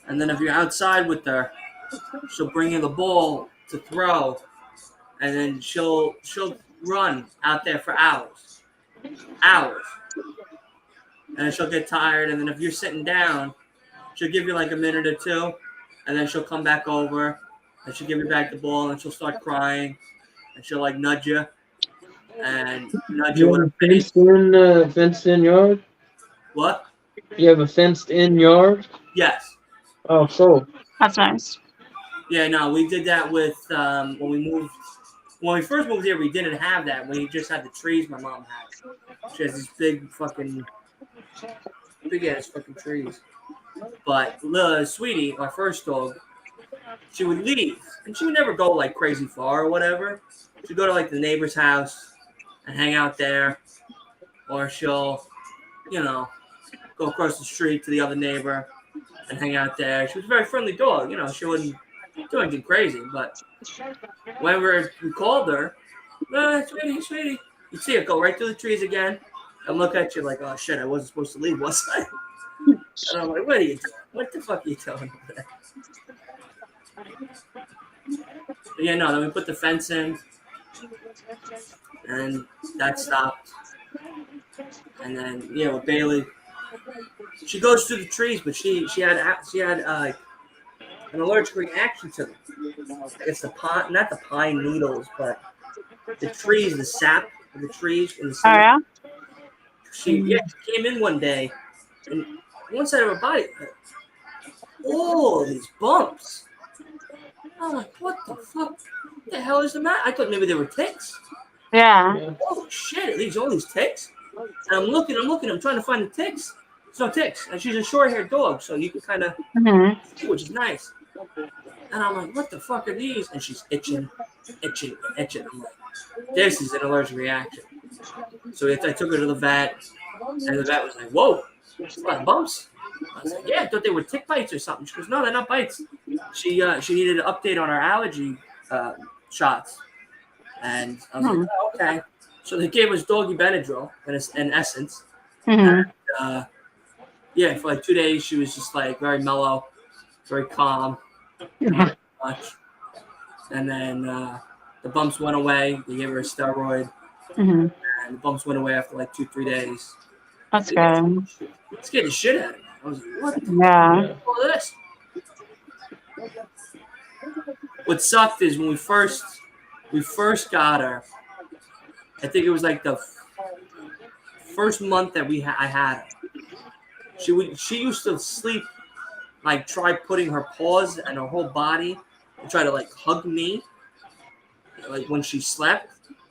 And then if you're outside with her, she'll bring you the ball to throw, and then she'll run out there for hours. And then she'll get tired, and then if you're sitting down, she'll give you like a minute or two, and then she'll come back over, and she'll give you back the ball, and she'll start crying, and she'll like nudge you, and nudge you You with have her a face. fenced-in yard? What? You have a fenced-in yard? Yes. Oh, cool. That's nice. Yeah, no, we did that with when we first moved here. We didn't have that. We just had the trees my mom had. She has these big ass fucking trees. But Sweetie, our first dog, she would leave, and she would never go like crazy far or whatever. She'd go to like the neighbor's house and hang out there, or she'll, go across the street to the other neighbor and hang out there. She was a very friendly dog, she wouldn't do anything crazy, but whenever we called her, sweetie, you'd see her go right through the trees again and look at you like, oh shit, I wasn't supposed to leave, was I? And I'm like, what are you doing? What the fuck are you doing over there? But yeah, no, then we put the fence in, and that stopped. And then, with Bailey, she goes through the trees, but she had an allergic reaction to them. It's not the pine needles, but the trees, the sap of the trees in the Oh, summer. yeah? She came in one day, and one side of her body, these bumps. I'm like, what the fuck? What the hell is the matter? I thought maybe they were ticks. Yeah. Oh shit! All these ticks. And I'm looking. I'm trying to find the ticks, There's no ticks, and she's a short-haired dog, so you can kind of, Mm-hmm. which is nice. And I'm like, what the fuck are these? And she's itching. I'm like, this is an allergic reaction. So I took her to the vet, and the vet was like, whoa, that's a lot of bumps. I was like, yeah, I thought they were tick bites or something. She goes, no, they're not bites. She needed an update on her allergy shots. And I was like, oh, okay. So they gave us doggy Benadryl in essence. Mm-hmm. And, yeah, for like 2 days, she was just like very mellow, very calm, not much. And then the bumps went away. They gave her a steroid, Mm-hmm. and the bumps went away after like 2-3 days. That's good. It scared the shit out of me. I was like, what the Yeah. fuck is all this? What sucked is when we first got her, I think it was like the first month that I had her. She used to sleep, like try putting her paws and her whole body and try to like hug me, like when she slept.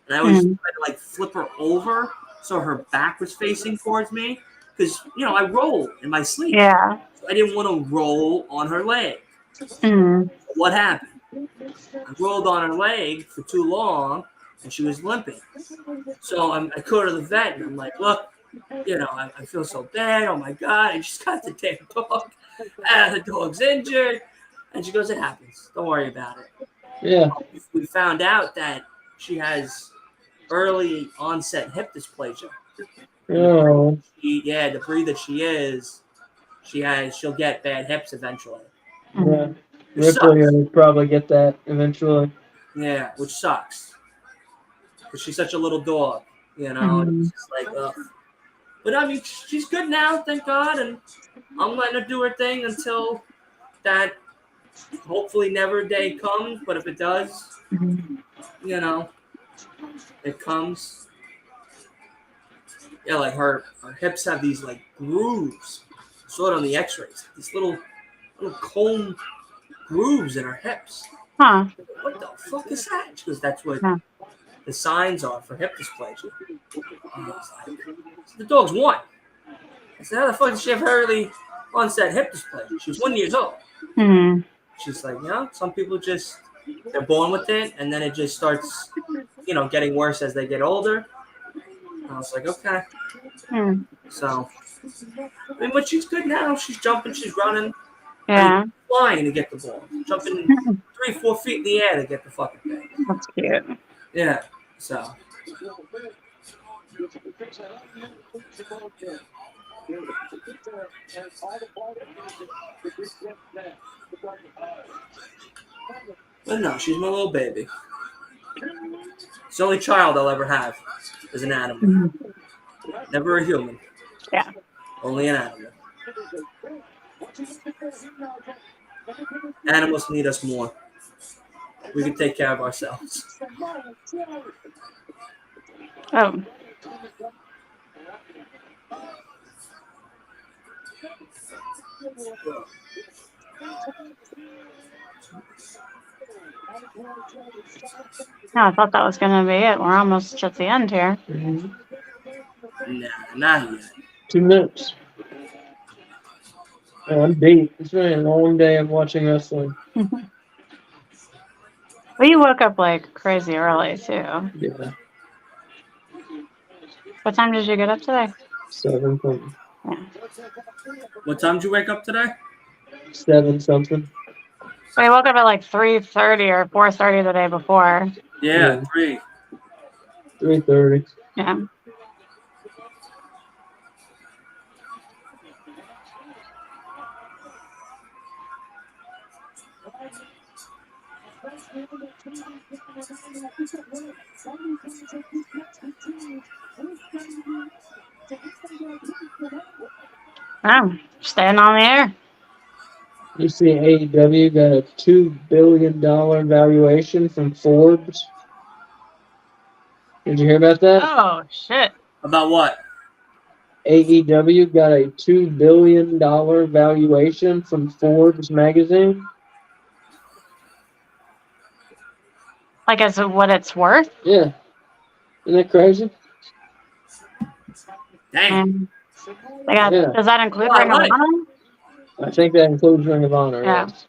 And I always tried to like flip her over so her back was facing towards me, because I roll in my sleep. Yeah. So I didn't want to roll on her leg. Mm-hmm. What happened? I rolled on her leg for too long, and she was limping. So I go to the vet, and I'm like, look, I feel so bad. Oh, my God. I just got the damn dog. The dog's injured. And she goes, it happens. Don't worry about it. Yeah. We found out that she has early onset hip dysplasia. Oh. The breed that she is, she'll get bad hips eventually. Yeah. Which Ripley sucks. will probably get that eventually. Yeah, which sucks. Because she's such a little dog, Mhm. It's just like, ugh. But I mean, she's good now, thank God, and I'm letting her do her thing until that hopefully never day comes. But if it does, Mhm. it comes. Yeah, like her hips have these like grooves. I saw it on the X-rays. These little comb grooves in her hips. Huh. What the fuck is that? She goes, that's what Huh. the signs are for hip dysplasia. And I was like, so the dog's 1. I said, how the fuck did she have early onset hip dysplasia? She was 1 year old. Mhm. She's like, some people they're born with it, and then it just starts, getting worse as they get older. And I was like, okay. Hmm. So, but she's good now. She's jumping, she's running. Yeah. Flying to get the ball. Jumping 3-4 feet in the air to get the fucking thing. That's cute. Yeah. So. But no, she's my little baby. It's the only child I'll ever have is an animal. Mhm. Never a human. Yeah. Only an animal. Animals need us more. We can take care of ourselves. Oh. No, I thought that was going to be it. We're almost at the end here. Mhm. Nah, not yet. 2 minutes. Oh, I'm beat. It's been a long day of watching wrestling. Well, you woke up like crazy early too. Yeah. What time did you get up today? 7 something. Yeah. What time did you wake up today? 7 something. So you woke up at like 3:30 or 4:30 the day before. Yeah, Yeah. 3. 3:30. Yeah. Oh, staying on the air. You see AEW got a $2 billion valuation from Forbes. Did you hear about that? Oh shit. About what? AEW got a $2 billion valuation from Forbes magazine. Like as of what it's worth? Yeah. Isn't that crazy? Dang. They got. Yeah. Does that include Oh, I Ring of like it. Honor? I think that includes Ring of Honor. Yeah. Yes.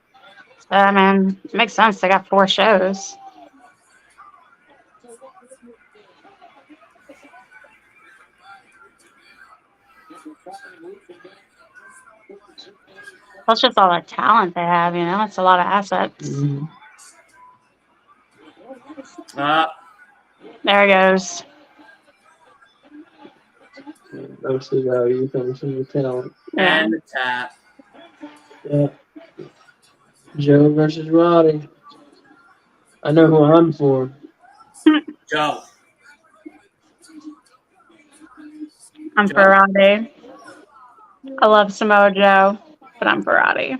I mean, it makes sense. They got 4 shows. Plus, just all the talent they have. You know, it's a lot of assets. Mhm. There he goes. Mostly value comes from the talent. Yeah. And the tap. Yeah. Joe versus Roddy. I know who I'm for. Joe. I'm Joe. for Roddy. I love Samoa Joe, but I'm for Roddy.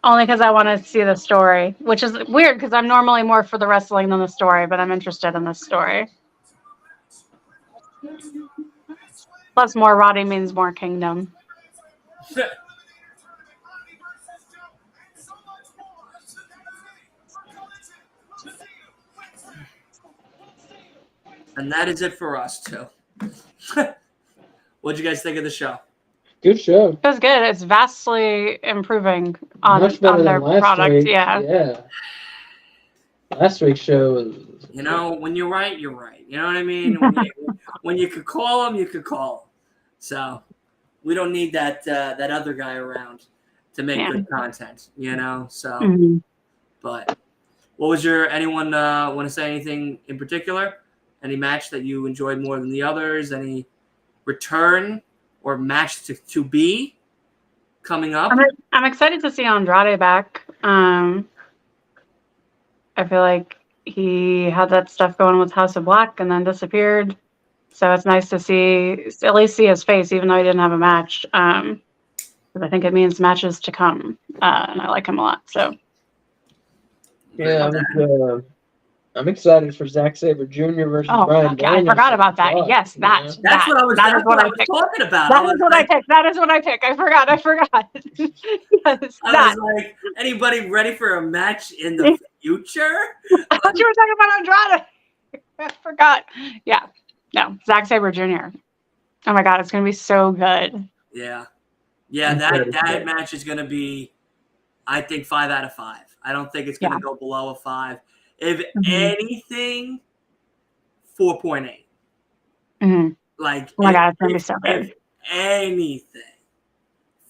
Only because I want to see the story, which is weird because I'm normally more for the wrestling than the story, but I'm interested in the story. Plus, more Roddy means more kingdom. And that is it for us, too. What'd you guys think of the show? Good show. It was good. It's vastly improving on, Much better on their than last product. week. Yeah. Yeah. Last week's show was. You know, when you're right, you're right. You know what I mean? When you could call them, you could call them. So we don't need that other guy around to make Yeah. good content, you know? So, Mhm. but what was anyone want to say anything in particular? Any match that you enjoyed more than the others? Any return or match to be coming up? I'm excited to see Andrade back. I feel like he had that stuff going with House of Black and then disappeared. So it's nice to at least see his face, even though he didn't have a match. Because I think it means matches to come, and I like him a lot. So Yeah, I'm excited for Zack Sabre Jr. versus Brian I Danielson. forgot about that. Fuck, yes, you that. know? That's what I was, that that's is what I picked. talking about. That is what I picked. That is what I picked. I forgot. Yes, I that. was like, anybody ready for a match in the future? I thought you were talking about Andrade. I forgot. Yeah. No, Zack Sabre Jr. Oh my God, it's gonna be so good. Yeah. Yeah, that match is going to be, I think, 5 out of 5. I don't think it's going to go below a 5. If anything, 4.8. Mm-hmm. Like, oh my God, it's going to be so good. If anything,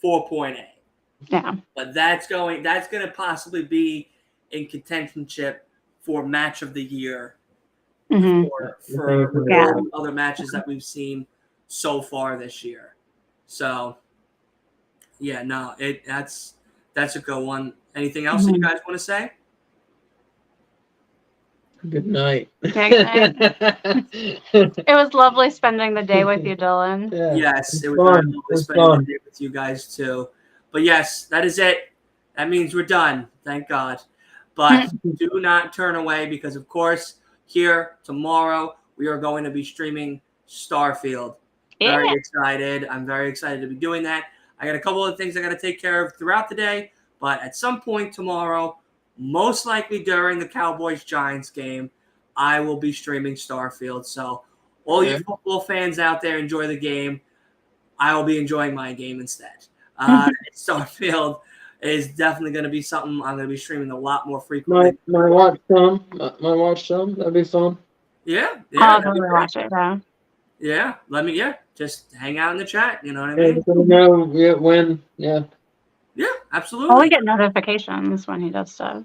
4.8. Yeah. But that's going to possibly be in contentionship for match of the year for all the other matches that we've seen so far this year. So, yeah, no, that's a good one. Anything else that you guys want to say? Good night. It was lovely spending the day with you, Dylan. Yeah, yes, it was fun. very lovely spending the day with you guys too. But yes, that is it. That means we're done. Thank God. But do not turn away because, of course, here tomorrow we are going to be streaming Starfield. Very excited. I'm very excited to be doing that. I got a couple of things I got to take care of throughout the day, but at some point tomorrow, most likely during the Cowboys-Giants game, I will be streaming Starfield. So all you football fans out there, enjoy the game. I will be enjoying my game instead. Starfield is definitely going to be something I'm going to be streaming a lot more frequently. Might watch some. That'd be fun. Yeah. I'll totally watch it. Yeah. Just hang out in the chat. You know what I Yeah, mean? just let me know when. Yeah. Yeah, absolutely. Well, we get notifications when he does stuff.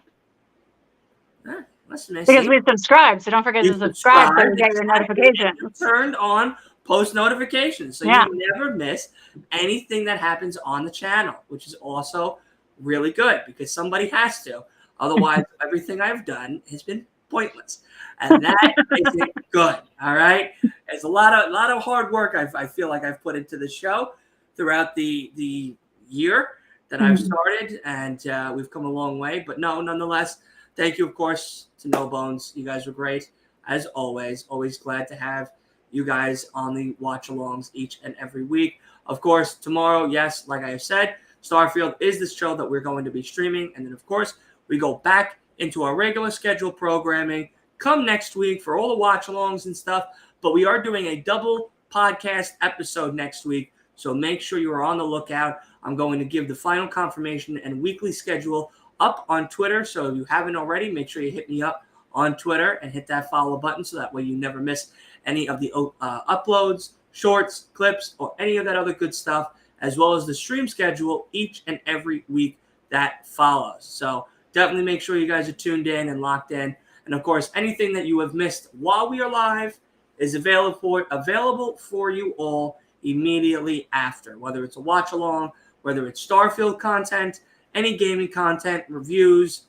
Listen, Because we subscribe, so don't forget to subscribe so you get your notifications. Turned on post notifications, so you never miss anything that happens on the channel, which is also really good because somebody has to. Otherwise, everything I've done has been pointless, and that isn't good. All right, it's a lot of hard work I feel like I've put into the show throughout the year that I've started, and we've come a long way. But nonetheless, thank you, of course, to No Bones. You guys were great, as always. Always glad to have you guys on the watch-alongs each and every week. Of course, tomorrow, yes, like I have said, Starfield is the show that we're going to be streaming. And then, of course, we go back into our regular scheduled programming come next week for all the watch-alongs and stuff. But we are doing a double podcast episode next week. So make sure you are on the lookout. I'm going to give the final confirmation and weekly schedule up on Twitter. So if you haven't already, make sure you hit me up on Twitter and hit that follow button so that way you never miss any of the uploads, shorts, clips, or any of that other good stuff, as well as the stream schedule each and every week that follows. So definitely make sure you guys are tuned in and locked in. And of course, anything that you have missed while we are live is available for you all immediately after, whether it's a watch along, whether it's Starfield content, any gaming content, reviews,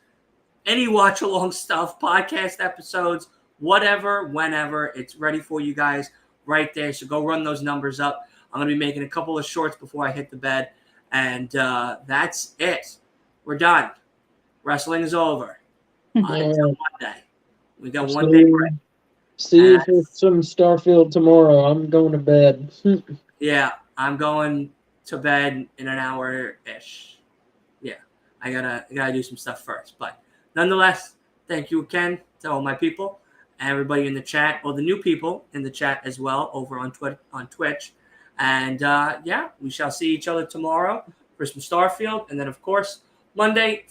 any watch along stuff, podcast episodes, whatever, whenever, it's ready for you guys right there. So go run those numbers up. I'm going to be making a couple of shorts before I hit the bed. And that's it. We're done. Wrestling is over. Until Monday. We got one day break. See you for some Starfield tomorrow. I'm going to bed. Yeah, I'm going to bed in an hour-ish. Yeah, I gotta do some stuff first. But nonetheless, thank you again to all my people, everybody in the chat, or the new people in the chat as well over on Twitch. And yeah, we shall see each other tomorrow for some Starfield. And then, of course, Monday